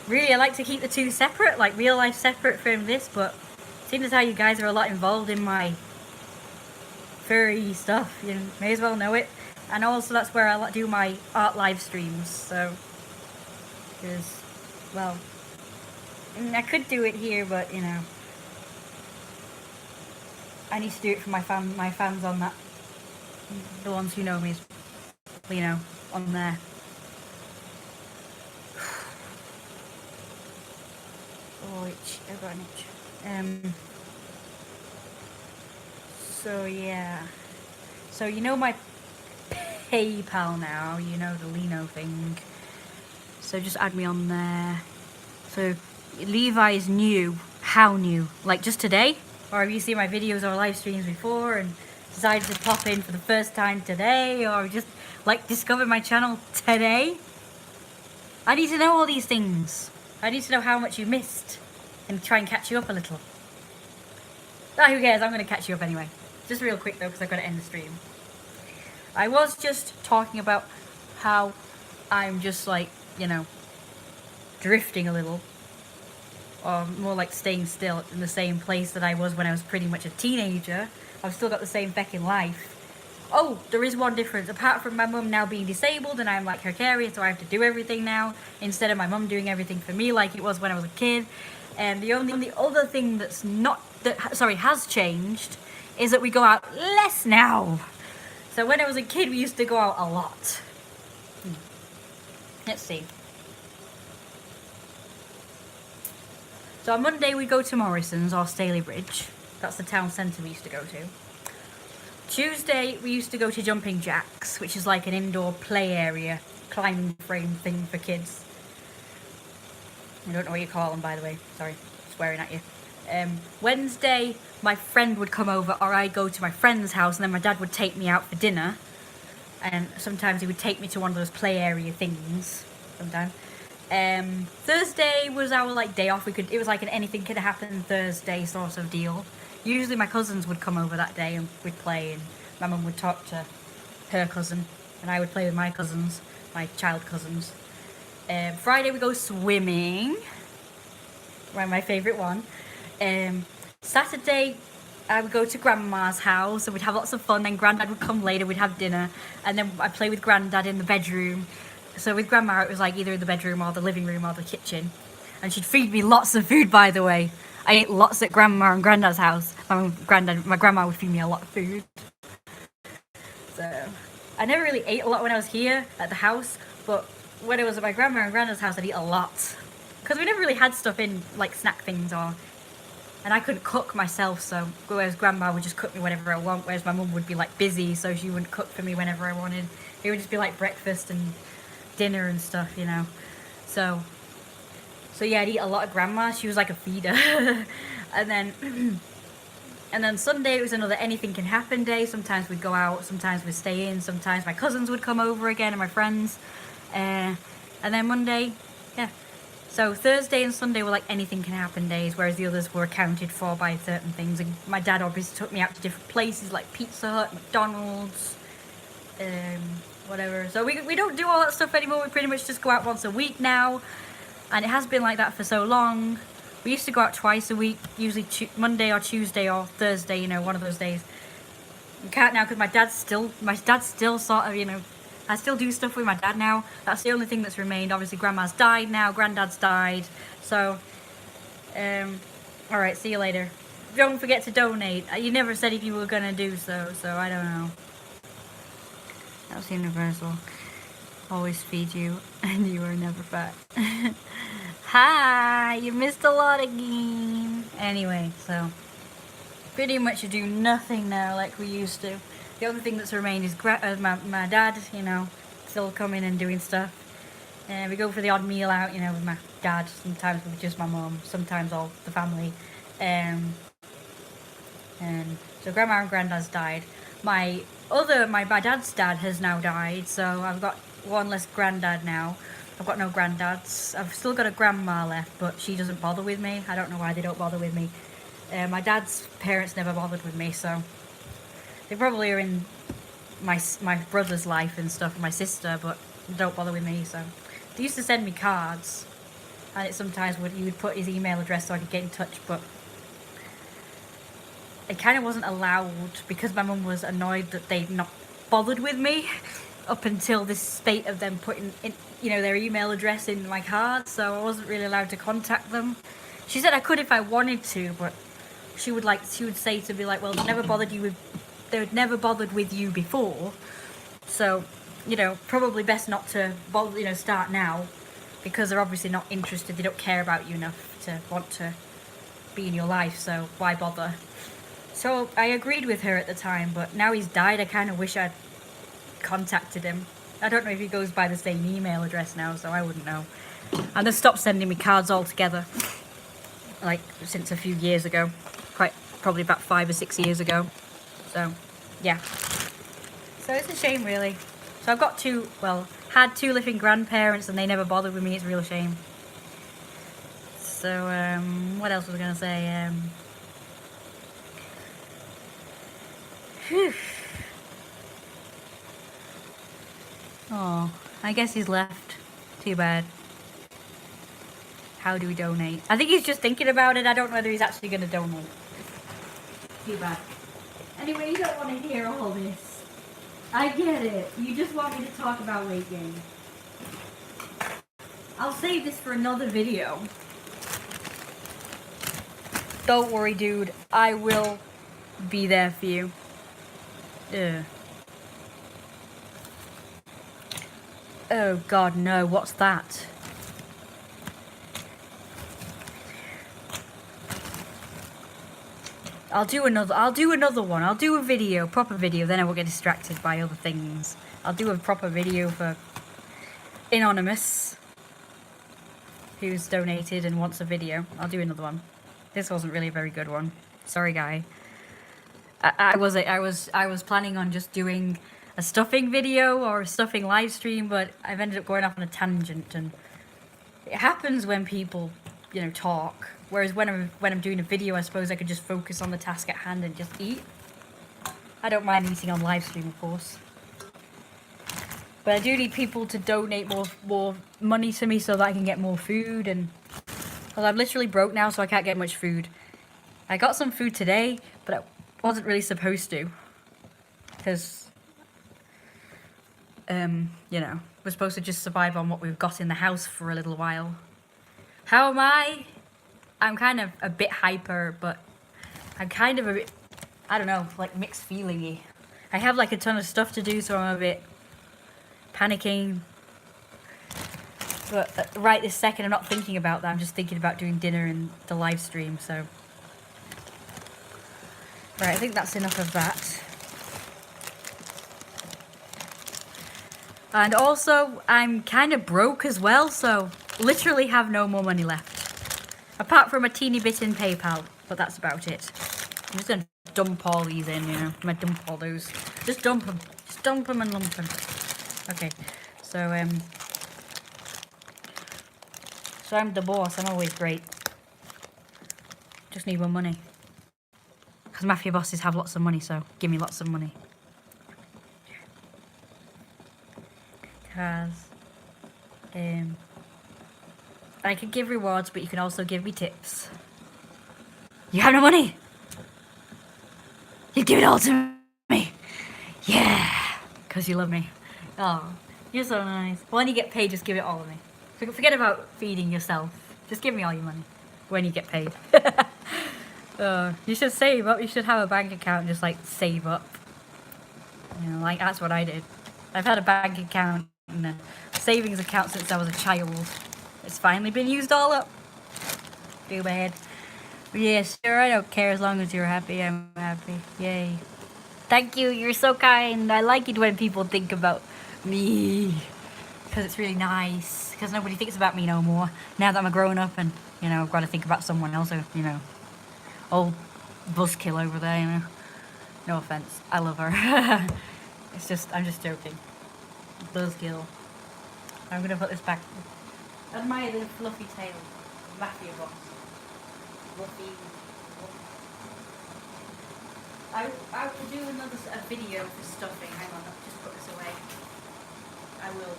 Really, I like to keep the two separate, like real life separate from this, but seeing as how you guys are a lot involved in my furry stuff, you may as well know it. And also that's where I do my art live streams, so, because, well, I could do it here, but, you know, I need to do it for my fans on that, the ones who know me, you know, on there. Oh, I've got an itch. So yeah. So you know my PayPal now, you know the Lino thing. So just add me on there. So Levi is new. How new? Like just today? Or have you seen my videos or live streams before and decided to pop in for the first time today? Or just like discovered my channel today? I need to know all these things. I need to know how much you missed and try and catch you up a little. Ah, who cares? I'm going to catch you up anyway. Just real quick though, because I've got to end the stream. I was just talking about how I'm just like, you know, drifting a little. Or more like staying still in the same place that I was when I was pretty much a teenager. I've still got the same feckin' life. Oh, there is one difference. Apart from my mum now being disabled and I'm like her carrier, so I have to do everything now instead of my mum doing everything for me like it was when I was a kid. And the only other thing that's has changed is that we go out less now. So when I was a kid, we used to go out a lot. Let's see. So on Monday we go to Morrison's or Stalybridge. That's the town centre we used to go to. Tuesday we used to go to Jumping Jacks, which is like an indoor play area, climbing frame thing for kids. I don't know what you call them, by the way. Sorry, swearing at you. Wednesday, my friend would come over, or I'd go to my friend's house, and then my dad would take me out for dinner. And sometimes he would take me to one of those play area things. Sometimes. Thursday was our like day off. It was like an anything could happen Thursday sort of deal. Usually my cousins would come over that day and we'd play, and my mum would talk to her cousin, and I would play with my cousins, my child cousins. Friday we go swimming, my favourite one. Saturday I would go to Grandma's house and we'd have lots of fun. Then Granddad would come later, we'd have dinner, and then I'd play with Granddad in the bedroom. So with Grandma, it was like either in the bedroom or the living room or the kitchen. And she'd feed me lots of food, by the way. I ate lots at Grandma and Granddad's house. My grandma would feed me a lot of food. So I never really ate a lot when I was here at the house, but when I was at my grandma and Granddad's house, I'd eat a lot. Because we never really had stuff in, like, snack things or... And I couldn't cook myself, so whereas Grandma would just cook me whenever I want, whereas my mum would be like busy, so she wouldn't cook for me whenever I wanted. It would just be like breakfast and dinner and stuff, you know. So yeah, I'd eat a lot of Grandma. She was like a feeder. and then Sunday it was another anything can happen day. Sometimes we'd go out, sometimes we'd stay in, sometimes my cousins would come over again and my friends. And then Monday, yeah. So Thursday and Sunday were like anything can happen days, whereas the others were accounted for by certain things. And my dad obviously took me out to different places like Pizza Hut, McDonald's, whatever. So we don't do all that stuff anymore. We pretty much just go out once a week now. And it has been like that for so long. We used to go out twice a week, usually Monday or Tuesday or Thursday, you know, one of those days. We can't now because my dad's still sort of, you know, I still do stuff with my dad now. That's the only thing that's remained. Obviously, Grandma's died now. Granddad's died. So, alright, see you later. Don't forget to donate. You never said if you were going to do so I don't know. That's universal. Always feed you, and you are never fat. Hi! You missed a lot again. Anyway, so... pretty much do nothing now like we used to. The only thing that's remained is my dad, you know, still coming and doing stuff. And we go for the odd meal out, you know, with my dad, sometimes with just my mum, sometimes all the family. And so Grandma and Granddad's died. My dad's dad has now died, so I've got one less Granddad now. I've got no Granddads. I've still got a Grandma left, but she doesn't bother with me. I don't know why they don't bother with me. My dad's parents never bothered with me, so... they probably are in my brother's life and stuff, and my sister, but don't bother with me, so... they used to send me cards, and it sometimes he would put his email address so I could get in touch, but... it kind of wasn't allowed, because my mum was annoyed that they'd not bothered with me, up until this state of them putting in, you know, their email address in my card, so I wasn't really allowed to contact them. She said I could if I wanted to, but she would say to me, like, well, they never bothered with you before, so, you know, probably best not to bother, you know, start now, because they're obviously not interested, they don't care about you enough to want to be in your life, so why bother? So I agreed with her at the time, but now he's died, I kind of wish I'd contacted him. I don't know if he goes by the same email address now, so I wouldn't know. And they've stopped sending me cards altogether, like, since a few years ago, probably about 5 or 6 years ago. So, yeah. So it's a shame, really. So I've got had two living grandparents and they never bothered with me. It's a real shame. So, what else was I going to say? Whew. Oh, I guess he's left. Too bad. How do we donate? I think he's just thinking about it. I don't know whether he's actually going to donate. Too bad. Anyway, you don't want to hear all this. I get it. You just want me to talk about weight gain. I'll save this for another video. Don't worry, dude. I will be there for you. Ugh. Oh God, no. What's that? I'll do another one. I'll do a video, proper video, then I won't get distracted by other things. I'll do a proper video for Anonymous, who's donated and wants a video. I'll do another one. This wasn't really a very good one. Sorry, guy. I was planning on just doing a stuffing video or a stuffing live stream, but I've ended up going off on a tangent, and it happens when people, you know, talk. Whereas when I'm doing a video, I suppose I could just focus on the task at hand and just eat. I don't mind eating on live stream, of course. But I do need people to donate more money to me so that I can get more food. And well, I'm literally broke now, so I can't get much food. I got some food today, but wasn't really supposed to, because, you know, we're supposed to just survive on what we've got in the house for a little while. How am I? I'm kind of a bit hyper, but I'm kind of a bit, I don't know, like mixed feelingy. I have like a ton of stuff to do, so I'm a bit panicking. But right this second, I'm not thinking about that. I'm just thinking about doing dinner and the live stream, so. Right, I think that's enough of that. And also, I'm kind of broke as well, so literally have no more money left. Apart from a teeny bit in PayPal, but that's about it. I'm just going to dump all these in, you know. I'm going to dump all those. Just dump them. Just dump them and lump them. Okay, so I'm the boss. I'm always great. Just need more money. Because Mafia bosses have lots of money, so give me lots of money. Because I could give rewards, but you can also give me tips. You have no money? You give it all to me. Yeah. Because you love me. Oh, you're so nice. When you get paid, just give it all to me. Forget about feeding yourself. Just give me all your money when you get paid. You should save up. You should have a bank account and just like save up. You know, like that's what I did. I've had a bank account and a savings account since I was a child. It's finally been used all up. Too bad. But yeah, sure, I don't care as long as you're happy. I'm happy. Yay. Thank you. You're so kind. I like it when people think about me. Because it's really nice. Because nobody thinks about me no more. Now that I'm a grown up and, you know, I've got to think about someone else. Or, you know, old buzzkill over there, you know. No offense. I love her. I'm just joking. Buzzkill. I'm going to put this back. Admire the fluffy tail. Mafia boss. Fluffy. I will do another video for stuffing. Hang on, I'll just put this away. I will.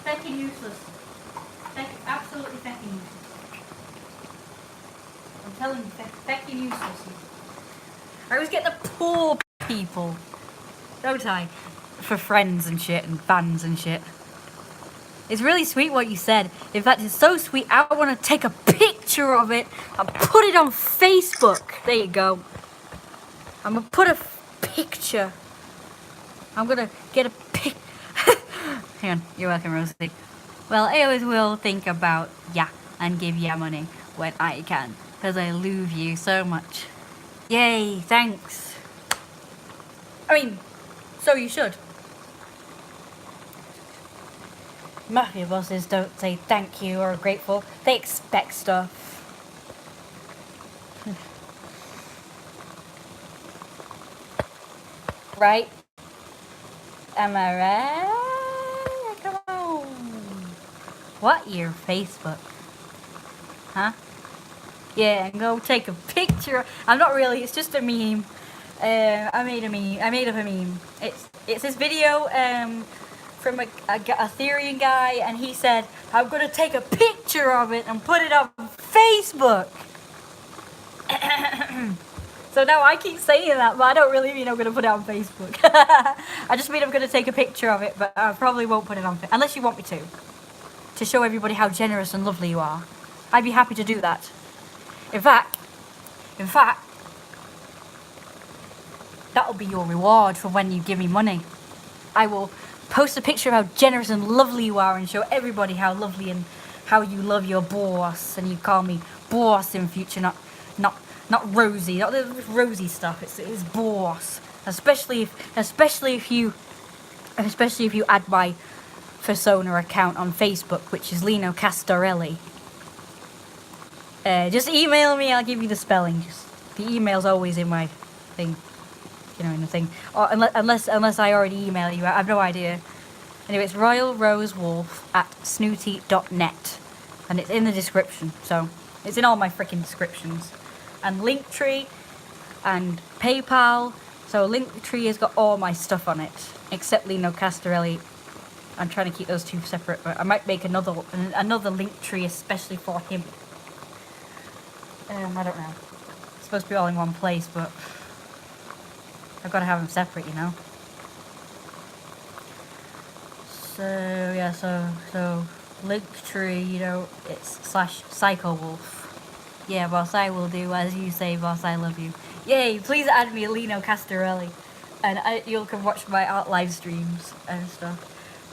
Fucking useless. Absolutely fucking useless. I'm telling you, fucking useless. I always get the poor people, don't I? For friends and shit and fans and shit. It's really sweet what you said. In fact, it's so sweet, I want to take a picture of it and put it on Facebook. There you go. I'm going to put a picture. I'm going to get a pic. Hang on, you're welcome, Rosie. Well, I always will think about ya and give ya money when I can, because I love you so much. Yay, thanks. I mean, so you should. Mafia bosses don't say thank you or grateful. They expect stuff. Right? Am I right? Come on. What, your Facebook? Huh? Yeah, and go take a picture. I'm not really, it's just a meme. I made up a meme. It's this video from a Ethereum guy, and he said, I'm gonna take a picture of it and put it on Facebook. So now I keep saying that, but I don't really mean I'm gonna put it on Facebook. I just mean I'm gonna take a picture of it, but I probably won't put it on Facebook, unless you want me to show everybody how generous and lovely you are. I'd be happy to do that. In fact, that'll be your reward for when you give me money. I will post a picture of how generous and lovely you are and show everybody how lovely and how you love your boss, and you call me boss in future, not Rosie, not the Rosie stuff. It's boss. Especially if you add my persona account on Facebook, which is Lino Castorelli. Just email me, I'll give you the spelling. The email's always in my thing. You know, in the thing. Or unless I already email you, I have no idea. Anyway, it's royalrosewolf@snooty.net. And it's in the description, so it's in all my freaking descriptions. And Linktree and PayPal. So Linktree has got all my stuff on it, except Lino Castorelli. I'm trying to keep those two separate, but I might make another Linktree especially for him. I don't know. It's supposed to be all in one place, but I've got to have them separate, you know. So yeah, so Linktree, you know, it's /PsychoWolf. Yeah, boss, I will do as you say, boss. I love you. Yay! Please add me, Lino Castorelli, and you can watch my art live streams and stuff.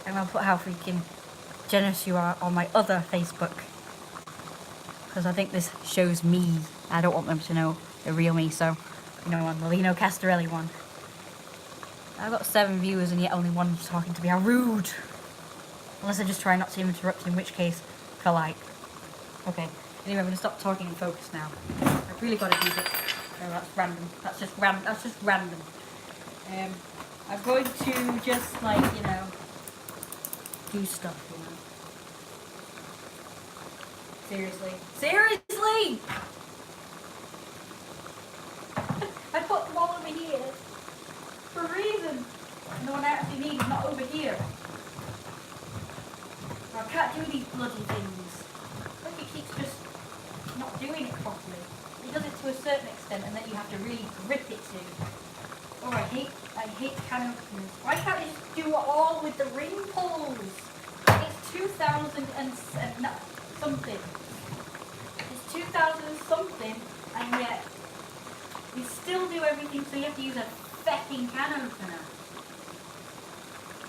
And I'll put how freaking generous you are on my other Facebook, because I think this shows me. I don't want them to know the real me, so you know, on the Lino Castorelli one. I've got 7 viewers and yet only one's talking to me. How rude! Unless I just try not to interrupt, in which case, polite. Okay. Anyway, I'm gonna stop talking and focus now. I've really got to do it. No, that's random. That's just random. I'm going to just, like, you know, do stuff, you know. Seriously. I put them all over here for a reason. And the one I actually need is not over here. I can't do these bloody things. Look, it keeps just not doing it properly. It does it to a certain extent, and then you have to really grip it to. Oh, I hate can openers. Why can't I just do it all with the ring pulls? It's 2000 and something. It's 2000 and something, and yet you still do everything, so you have to use a fecking can opener.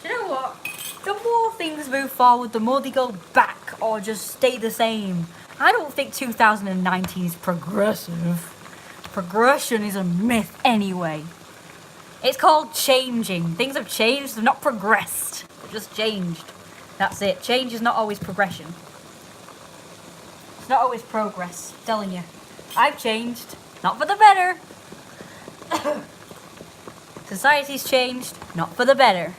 Do you know what? The more things move forward, the more they go back or just stay the same. I don't think 2019 is progressive. Progression is a myth anyway. It's called changing. Things have changed, they've not progressed. They've just changed. That's it. Change is not always progression. It's not always progress. I'm telling you. I've changed. Not for the better. Society's changed. Not for the better.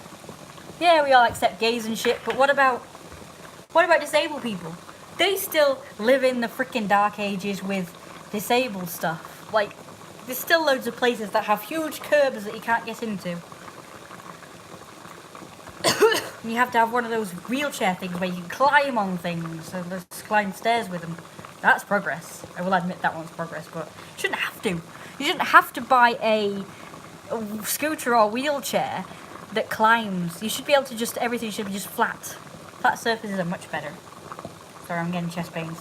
Yeah, we all accept gays and shit, but what about disabled people? They still live in the freaking dark ages with disabled stuff. Like, there's still loads of places that have huge curbs that you can't get into. You have to have one of those wheelchair things where you can climb on things, and just climb stairs with them. That's progress. I will admit that one's progress, but you shouldn't have to. You shouldn't have to buy a scooter or wheelchair that climbs. You should be able to just, everything should be just flat. Flat surfaces are much better. Sorry, I'm getting chest pains.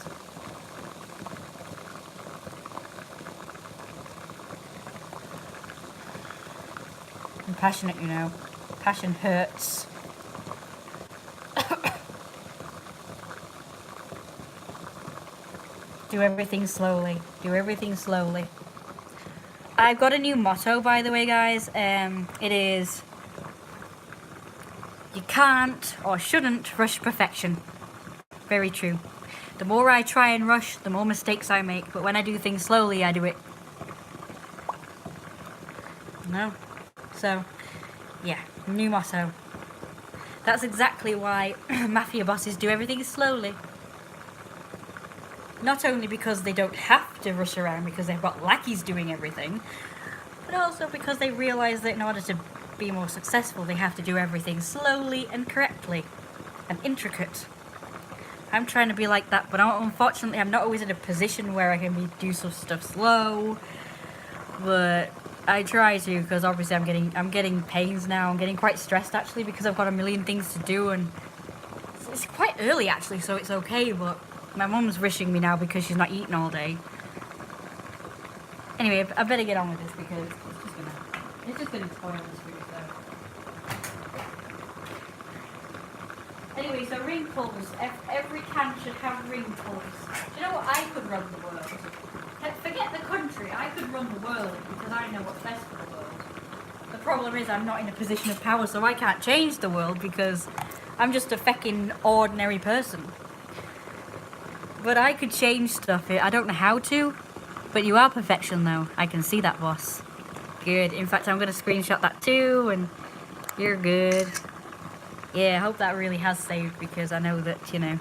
I'm passionate, you know. Passion hurts. Do everything slowly. Do everything slowly. I've got a new motto, by the way, guys. It is, you can't or shouldn't rush perfection. Very true. The more I try and rush, the more mistakes I make. But when I do things slowly, I do it. No. So, yeah, new motto. That's exactly why Mafia bosses do everything slowly. Not only because they don't have to rush around because they've got lackeys doing everything, but also because they realise that in order to be more successful, they have to do everything slowly and correctly and intricate. I'm trying to be like that, but unfortunately I'm not always in a position where I can do some stuff slow. But I try to, because obviously I'm getting pains now. I'm getting quite stressed actually because I've got a million things to do, and it's quite early actually, so it's okay. But my mum's wishing me now because she's not eating all day. Anyway, I better get on with this because it's just gonna spoil this food. So anyway, so wrinkles. Every can should have wrinkles. Do you know what? I could run the world. Forget the country. I could run the world because I know what's best for the world. The problem is I'm not in a position of power, so I can't change the world because I'm just a feckin' ordinary person. But I could change stuff. I don't know how to. But you are perfection though. I can see that, boss. Good. In fact, I'm going to screenshot that too, and you're good. Yeah, I hope that really has saved because I know that, you know,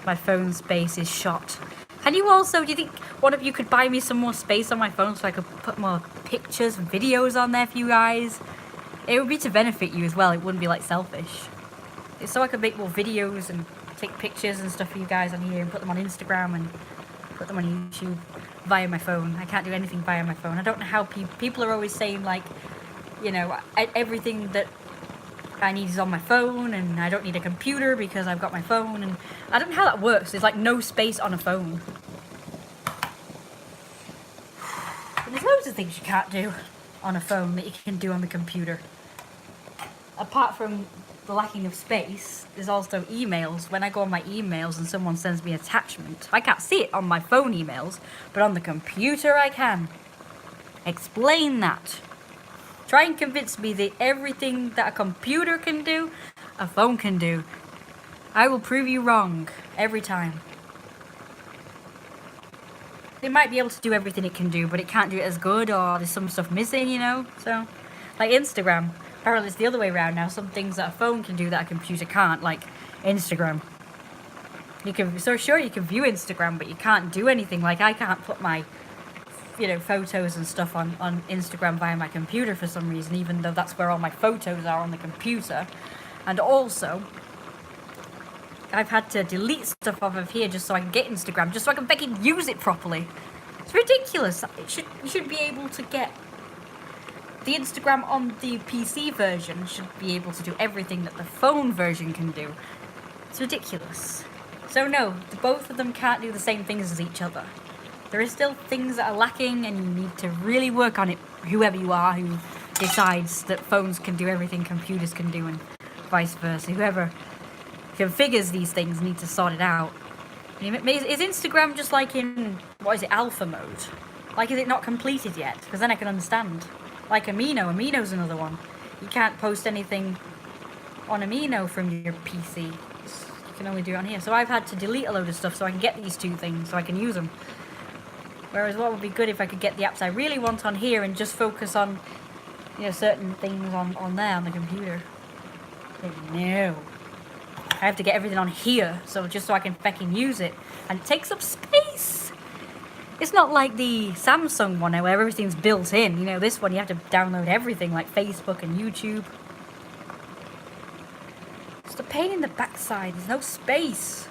my phone space is shot. Can you also, do you think one of you could buy me some more space on my phone so I could put more pictures and videos on there for you guys? It would be to benefit you as well. It wouldn't be like selfish. It's so I could make more videos and take pictures and stuff for you guys on here and put them on Instagram and put them on YouTube via my phone. I can't do anything via my phone. I don't know how people are always saying like, you know, everything that I need is on my phone and I don't need a computer because I've got my phone, and I don't know how that works. There's like no space on a phone. And there's loads of things you can't do on a phone that you can do on the computer. Apart from the lacking of space, there's also emails. When I go on my emails and someone sends me an attachment, I can't see it on my phone emails, but on the computer I can. Explain that. Try and convince me that everything that a computer can do, a phone can do. I will prove you wrong every time. It might be able to do everything it can do, but it can't do it as good, or there's some stuff missing, you know? So, like Instagram. Apparently it's the other way around now. Some things that a phone can do that a computer can't, like Instagram. You can, so sure you can view Instagram, but you can't do anything. Like I can't put my, you know, photos and stuff on Instagram via my computer for some reason, even though that's where all my photos are, on the computer. And also, I've had to delete stuff off of here just so I can get Instagram, just so I can fucking use it properly. It's ridiculous. You should be able to get the Instagram on the PC version should be able to do everything that the phone version can do. It's ridiculous. So no, both of them can't do the same things as each other. There are still things that are lacking, and you need to really work on it, whoever you are who decides that phones can do everything computers can do, and vice versa. Whoever configures these things needs to sort it out. Is Instagram just like in, what is it, alpha mode? Like, is it not completed yet? Because then I can understand. Like Amino's another one. You can't post anything on Amino from your PC. You can only do it on here. So I've had to delete a load of stuff so I can get these two things, so I can use them. Whereas what would be good if I could get the apps I really want on here and just focus on, you know, certain things on there on the computer. But no. I have to get everything on here, so just so I can fucking use it. And it takes up space. It's not like the Samsung one where everything's built in. You know, this one you have to download everything like Facebook and YouTube. It's a pain in the backside. There's no space.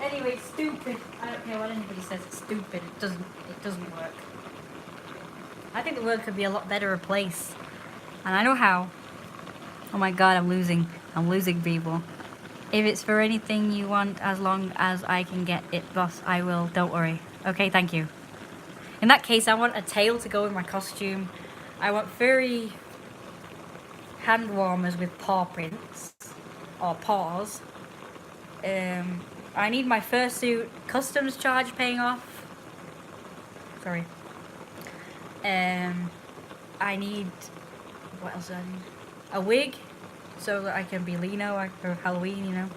Anyway, it's stupid. I don't care what anybody says. It's stupid. It doesn't work. I think the world could be a lot better a place, and I know how. Oh my god, I'm losing people. If it's for anything you want, as long as I can get it, boss, I will. Don't worry. Okay, thank you. In that case, I want a tail to go with my costume. I want furry hand warmers with paw prints or paws. I need my fursuit customs charge paying off. Sorry. I need, what else do I need? A wig, so that I can be Lino for Halloween, you know.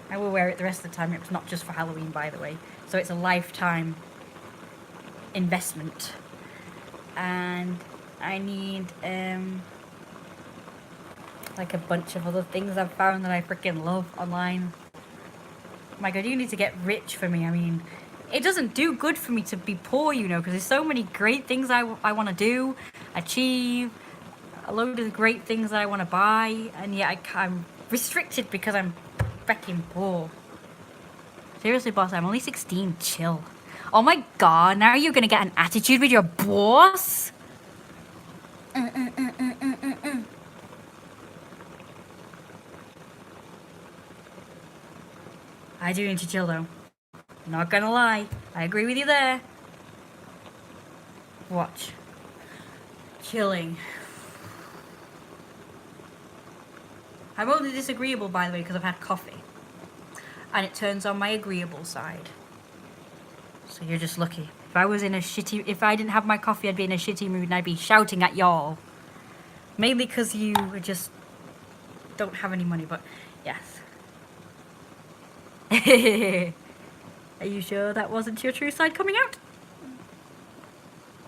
I will wear it the rest of the time. It's not just for Halloween, by the way. So it's a lifetime investment. And I need, like a bunch of other things I've found that I freaking love online. My god, you need to get rich for me. I mean, it doesn't do good for me to be poor, you know, because there's so many great things I want to do, achieve, a load of great things that I want to buy, and yet I'm restricted because I'm freaking poor. Seriously, boss, I'm only 16. Chill. Oh my god, now you're gonna get an attitude with your boss? I do need to chill though. Not gonna lie. I agree with you there. Watch. Chilling. I'm only disagreeable, by the way, because I've had coffee. And it turns on my agreeable side. So you're just lucky. If I didn't have my coffee, I'd be in a shitty mood and I'd be shouting at y'all. Mainly because you just don't have any money, but yes. Are you sure that wasn't your true side coming out?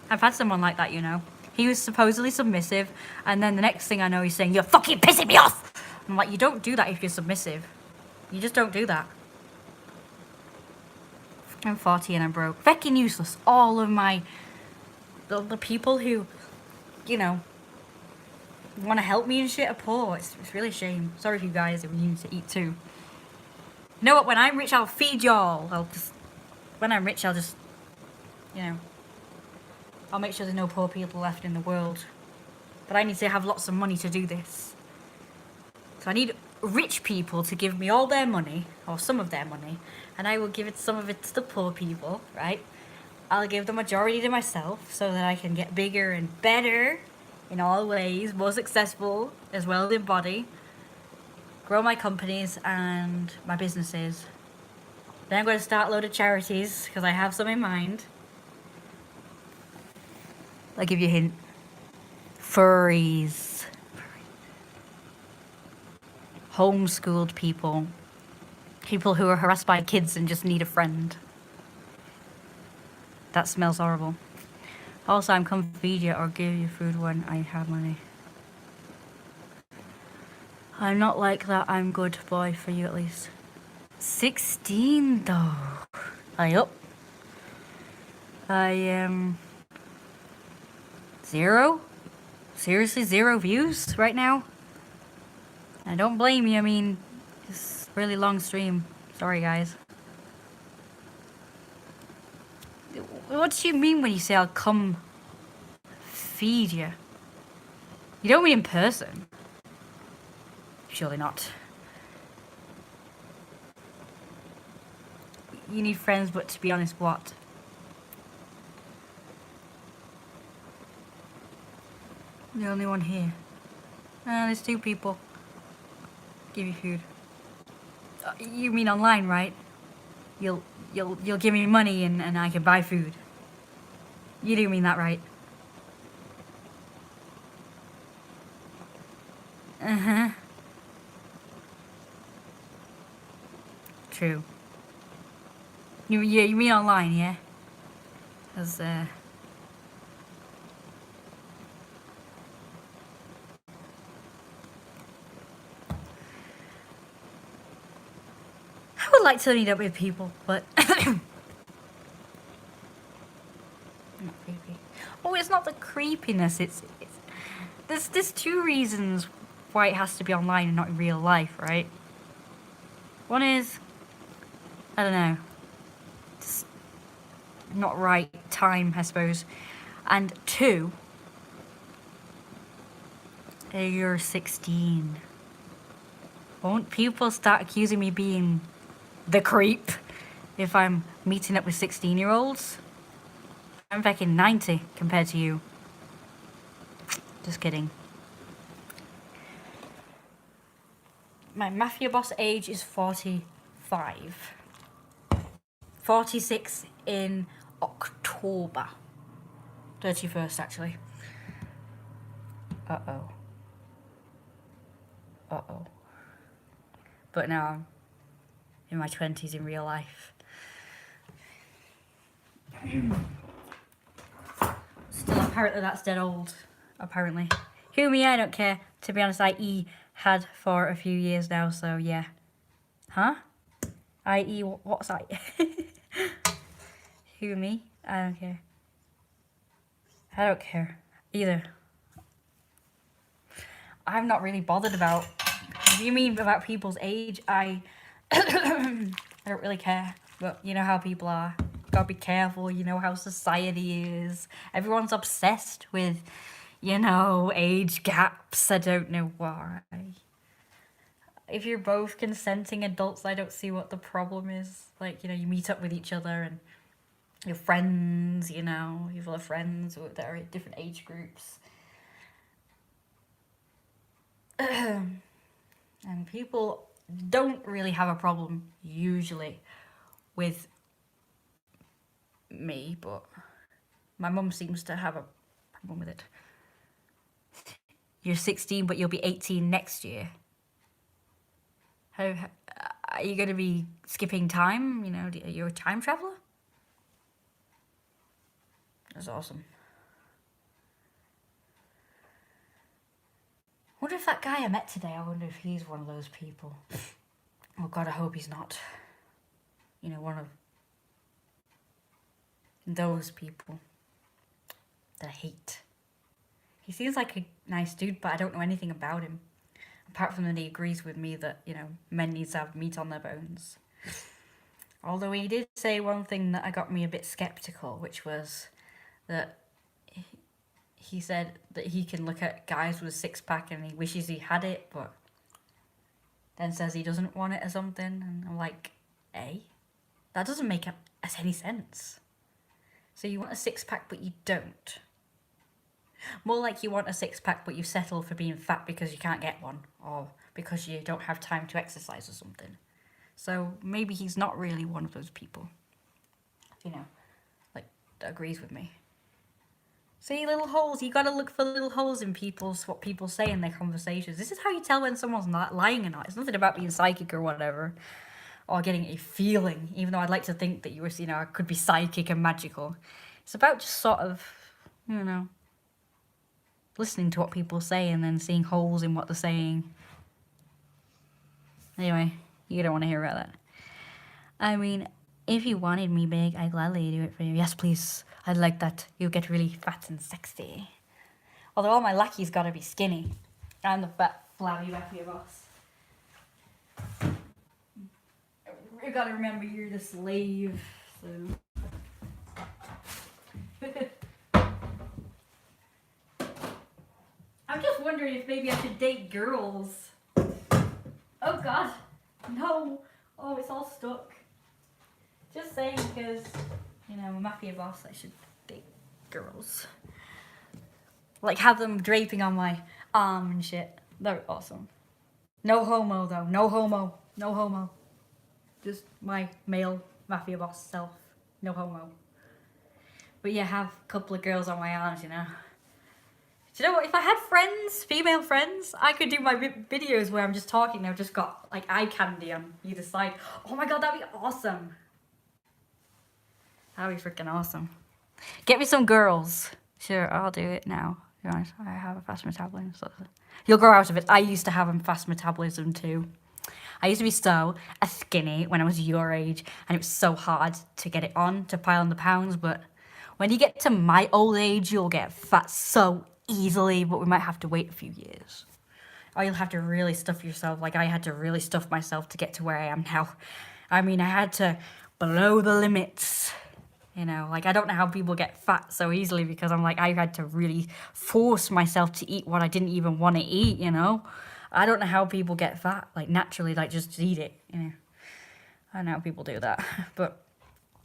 I've had someone like that, you know. He was supposedly submissive, and then the next thing I know, he's saying, "You're fucking pissing me off!" I'm like, you don't do that if you're submissive. You just don't do that. I'm 40 and I'm broke. Fucking useless. All of the people who, you know, want to help me and shit are poor. It's really a shame. Sorry if you guys if you need to eat too. You know what? When I'm rich, I'll feed y'all. When I'm rich, I'll just, you know, I'll make sure there's no poor people left in the world. But I need to have lots of money to do this. So I need rich people to give me all their money, or some of their money, and I will give some of it to the poor people, right? I'll give the majority to myself so that I can get bigger and better in all ways, more successful as well in body, grow my companies and my businesses. Then I'm going to start a load of charities because I have some in mind. I'll give you a hint. Furries. Homeschooled people. People who are harassed by kids and just need a friend. That smells horrible. Also, I'm come feed you or give you food when I have money. I'm not like that. I'm good boy for you at least. 16 though. Yup. I am 0. Seriously, 0 views right now. I don't blame you. I mean, it's a really long stream. Sorry, guys. What do you mean when you say I'll come feed you? You don't mean in person? Surely not. You need friends, but to be honest, what? The only one here. There's 2 people. Give you food. You mean online, right? You'll give me money and I can buy food. You do mean that, right? Uh-huh. True. You mean online, yeah? 'Cause I would like to meet up with people, but not creepy. Oh, it's not the creepiness. It's there's 2 reasons why it has to be online and not in real life, right? One is, I don't know, just not right time, I suppose, and 2, you're 16. Won't people start accusing me being the creep if I'm meeting up with 16-year-olds? I'm fucking 90 compared to you. Just kidding. My Mafia boss age is 45. 46 in October. 31st, actually. Uh-oh. Uh-oh. But now I'm in my 20s in real life. Still, apparently that's dead old. Apparently. Who me, I don't care. To be honest, I had for a few years now, so yeah. Huh? What's I? Who me? I don't care. I don't care either. I'm not really bothered about. If you mean about people's age, I don't really care. But you know how people are. Gotta be careful. You know how society is. Everyone's obsessed with, you know, age gaps. I don't know why. If you're both consenting adults, I don't see what the problem is. Like, you know, you meet up with each other and your friends, you know, you've got friends that are in different age groups. And people don't really have a problem usually with me, but my mum seems to have a problem with it. You're 16, but you'll be 18 next year. How are you going to be skipping time? You know, you're a time traveler? That's awesome. I wonder if that guy I met today, I wonder if he's one of those people. Oh God, I hope he's not. You know, one of those people that I hate. He seems like a nice dude, but I don't know anything about him. Apart from that he agrees with me that, you know, men need to have meat on their bones. Although he did say one thing that got me a bit skeptical, which was that he said that he can look at guys with a six-pack and he wishes he had it, but then says he doesn't want it or something. And I'm like, that doesn't make any sense. So you want a six-pack but you don't. More like you want a six-pack but you settle for being fat because you can't get one, or because you don't have time to exercise or something. So maybe he's not really one of those people, you know, like, that agrees with me. See, little holes. You gotta look for little holes in what people say in their conversations. This is how you tell when someone's not lying or not. It's nothing about being psychic or whatever, or getting a feeling, even though I'd like to think that you were, you know, I could be psychic and magical. It's about just sort of, you know, listening to what people say and then seeing holes in what they're saying. Anyway, you don't want to hear about that. I mean, if you wanted me big, I'd gladly do it for you. Yes, please. I'd like that. You'll get really fat and sexy. Although all my lackeys gotta be skinny. I'm the fat, flabby Mafia boss. You gotta remember you're the slave, so... I'm just wondering if maybe I should date girls. Oh God, no. Oh, it's all stuck. Just saying because, you know, I'm a Mafia boss, I should date girls. Like, have them draping on my arm and shit. That'd be awesome. No homo, though. No homo. No homo. Just my male Mafia boss self. No homo. But yeah, have a couple of girls on my arms, you know. Do you know what? If I had friends, female friends, I could do my videos where I'm just talking and I've just got, like, eye candy on either side. Oh my God, that'd be awesome. That'd be freaking awesome. Get me some girls. Sure, I'll do it now. To be honest, I have a fast metabolism. So you'll grow out of it. I used to have a fast metabolism too. I used to be so skinny when I was your age, and it was so hard to get it on, to pile on the pounds. But when you get to my old age, you'll get fat so easily, but we might have to wait a few years. Or you'll have to really stuff yourself. Like I had to really stuff myself to get to where I am now. I mean, I had to blow the limits. You know, like I don't know how people get fat so easily because I'm like, I had to really force myself to eat what I didn't even want to eat, you know? I don't know how people get fat, like naturally, like just eat it, you know? I don't know how people do that, but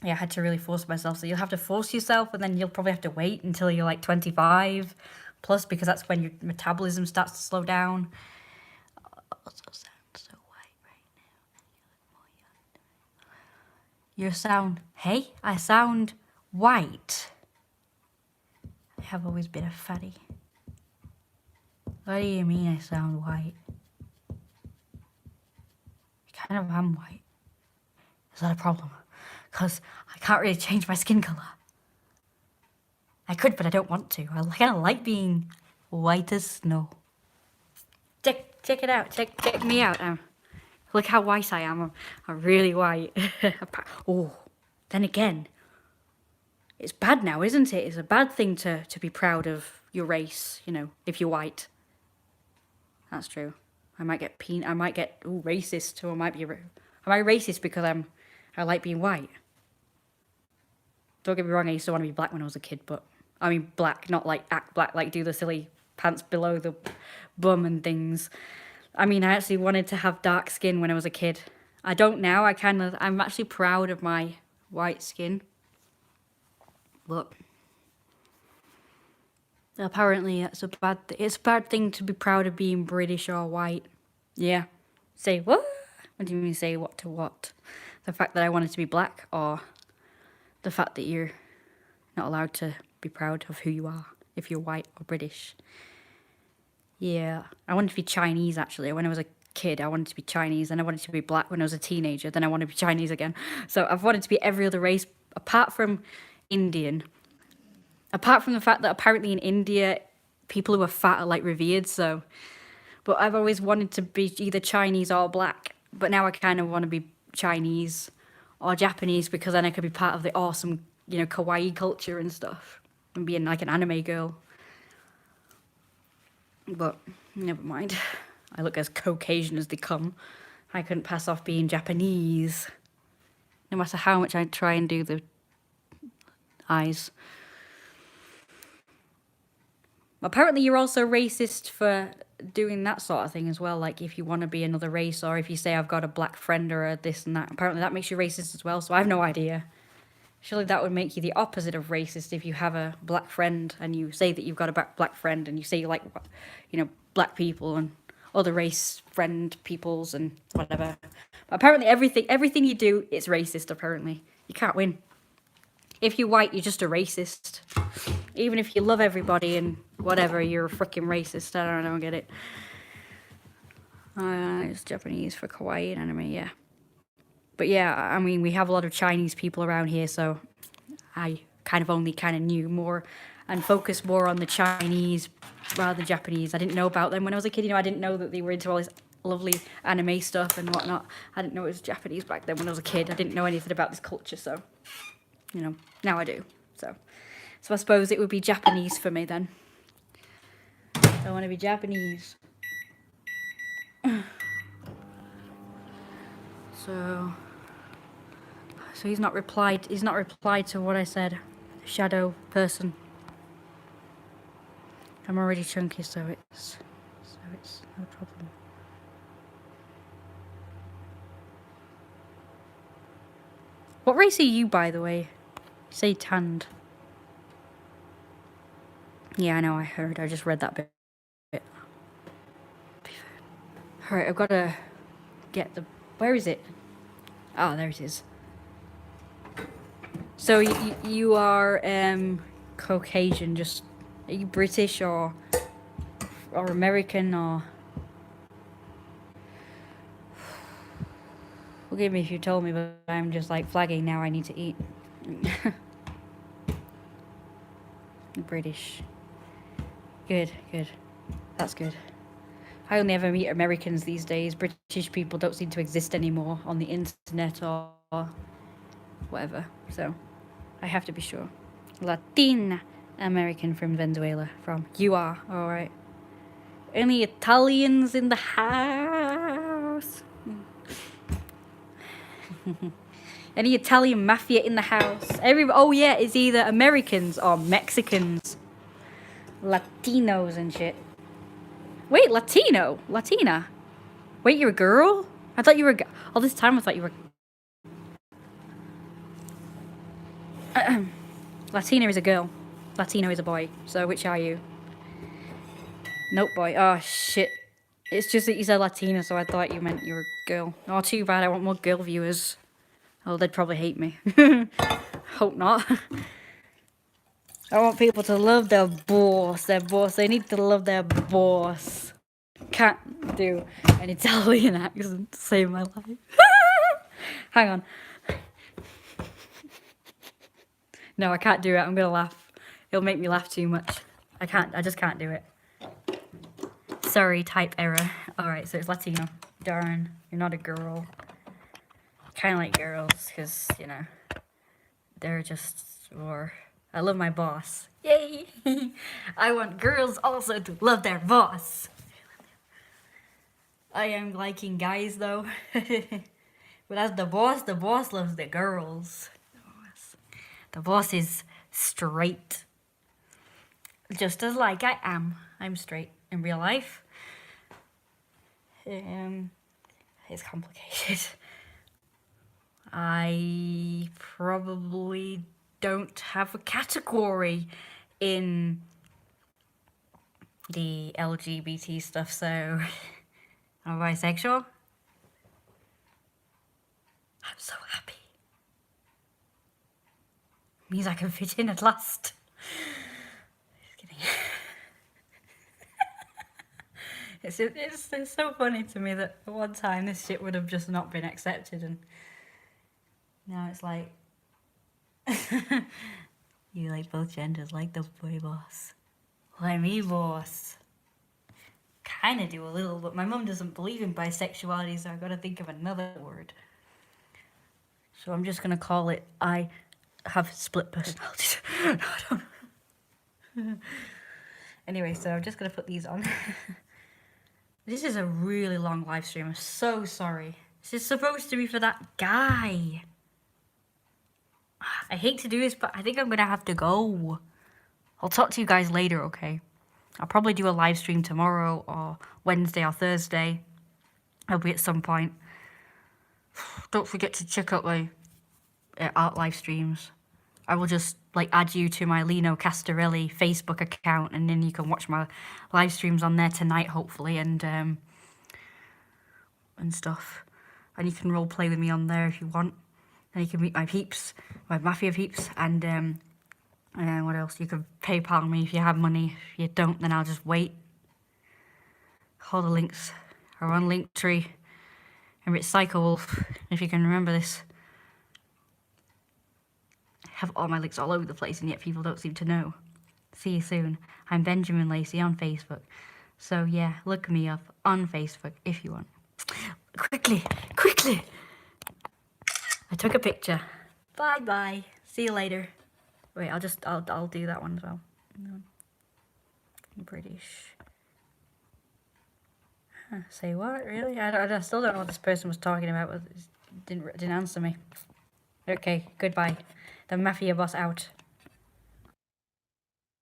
yeah, I had to really force myself. So you'll have to force yourself and then you'll probably have to wait until you're like 25 plus because that's when your metabolism starts to slow down. Also sound so white right now. I sound white. I have always been a fatty. What do you mean I sound white? I kind of am white. Is that a problem? Because I can't really change my skin colour. I could, but I don't want to. I kind of like being white as snow. Check it out. Check me out. Look how white I am. I'm really white. Oh, then again, it's bad now, isn't it? It's a bad thing to be proud of your race, you know, if you're white. That's true. I might get racist, or am I racist because I like being white? Don't get me wrong, I used to want to be black when I was a kid, but I mean black, not like act black, like do the silly pants below the bum and things. I mean, I actually wanted to have dark skin when I was a kid. I don't now. I'm actually proud of my white skin. But apparently it's a bad thing to be proud of being British or white. Yeah. Say what? What do you mean say what to what? The fact that I wanted to be black, or the fact that you're not allowed to be proud of who you are if you're white or British? Yeah. I wanted to be Chinese actually. When I was a kid, I wanted to be Chinese, then I wanted to be black when I was a teenager, then I wanted to be Chinese again. So I've wanted to be every other race apart from Indian. Apart from the fact that apparently in India, people who are fat are like revered, so. But I've always wanted to be either Chinese or black. But now I kind of want to be Chinese or Japanese because then I could be part of the awesome, kawaii culture and stuff. And being like an anime girl. But never mind. I look as Caucasian as they come. I couldn't pass off being Japanese. No matter how much I try and do the eyes. Apparently you're also racist for doing that sort of thing as well. Like if you want to be another race, or if you say I've got a black friend or a this and that. Apparently that makes you racist as well, so I have no idea. Surely that would make you the opposite of racist if you have a black friend and you say that you've got a black friend and you say you like, black people and other race friend peoples and whatever. But apparently everything you do is racist, apparently. You can't win. If you're white, you're just a racist. Even if you love everybody and whatever, you're a freaking racist. I don't get it. It's Japanese for kawaii and anime, yeah. But yeah, I mean, we have a lot of Chinese people around here, so I only knew more and focused more on the Chinese rather than Japanese. I didn't know about them when I was a kid. I didn't know that they were into all this lovely anime stuff and whatnot. I didn't know it was Japanese back then when I was a kid. I didn't know anything about this culture, so, now I do. So I suppose it would be Japanese for me then. I want to be Japanese. So he's not replied to what I said. Shadow person. I'm already chunky, so it's no problem. What race are you, by the way? You say tanned. Yeah, I know, I heard. I just read that bit. Alright, I've got to get the... Where is it? Oh, there it is. So you are Caucasian, just... Are you British or American or... Forgive me if you told me, but I'm just like flagging now. I need to eat. British. Good. That's good. I only ever meet Americans these days. British people don't seem to exist anymore on the internet or whatever. So I have to be sure. Latina American from Venezuela. You are, alright. Any Italians in the house? Any Italian mafia in the house? Oh yeah, it's either Americans or Mexicans. Latinos and shit. Wait, Latina? Wait, you're a girl? I thought you were all this time I thought you were... Latina is a girl. Latino is a boy. So which are you? Nope, boy. Oh, shit. It's just that you said Latina, so I thought you meant you were a girl. Oh, too bad. I want more girl viewers. Oh, they'd probably hate me. Hope not. I want people to love their boss. They need to love their boss. Can't do an Italian accent to save my life. Hang on. No, I can't do it. I'm gonna laugh. It'll make me laugh too much. I just can't do it. Sorry, type error. Alright, so it's Latino. Darn, you're not a girl. Kind of like girls, because, they're just more... I love my boss. Yay! I want girls also to love their boss. I am liking guys, though. But as the boss loves the girls. The boss is straight. Just as like I am. I'm straight in real life. It's complicated. I probably don't have a category in the LGBT stuff, so I'm bisexual. I'm so happy. Means I can fit in at last. Just kidding. It's so funny to me that at one time this shit would have just not been accepted, and now it's like you like both genders, like the boy boss. Like me boss. Kinda do a little, but my mum doesn't believe in bisexuality, so I've got to think of another word. So I'm just gonna call it I have split personalities. No, I don't. Anyway, so I'm just gonna put these on. This is a really long live stream. I'm so sorry. This is supposed to be for that guy. I hate to do this, but I think I'm gonna have to go. I'll talk to you guys later, okay? I'll probably do a live stream tomorrow or Wednesday or Thursday. It'll be at some point. Don't forget to check out my art live streams. I will just like add you to my Lino Castorelli Facebook account, and then you can watch my live streams on there tonight, hopefully, and stuff. And you can role play with me on there if you want. And you can meet my peeps, my Mafia peeps, and what else? You can PayPal me if you have money. If you don't, then I'll just wait. All the links are on Linktree. And it's Psycho Wolf, if you can remember this. I have all my links all over the place, and yet people don't seem to know. See you soon. I'm Benjamin Lacey on Facebook. So yeah, look me up on Facebook if you want. Quickly, quickly. I took a picture. Bye bye. See you later. Wait, I'll do that one as well. No. British. Huh, say what? Really? I still don't know what this person was talking about. Didn't answer me. Okay, goodbye. The Mafia boss out.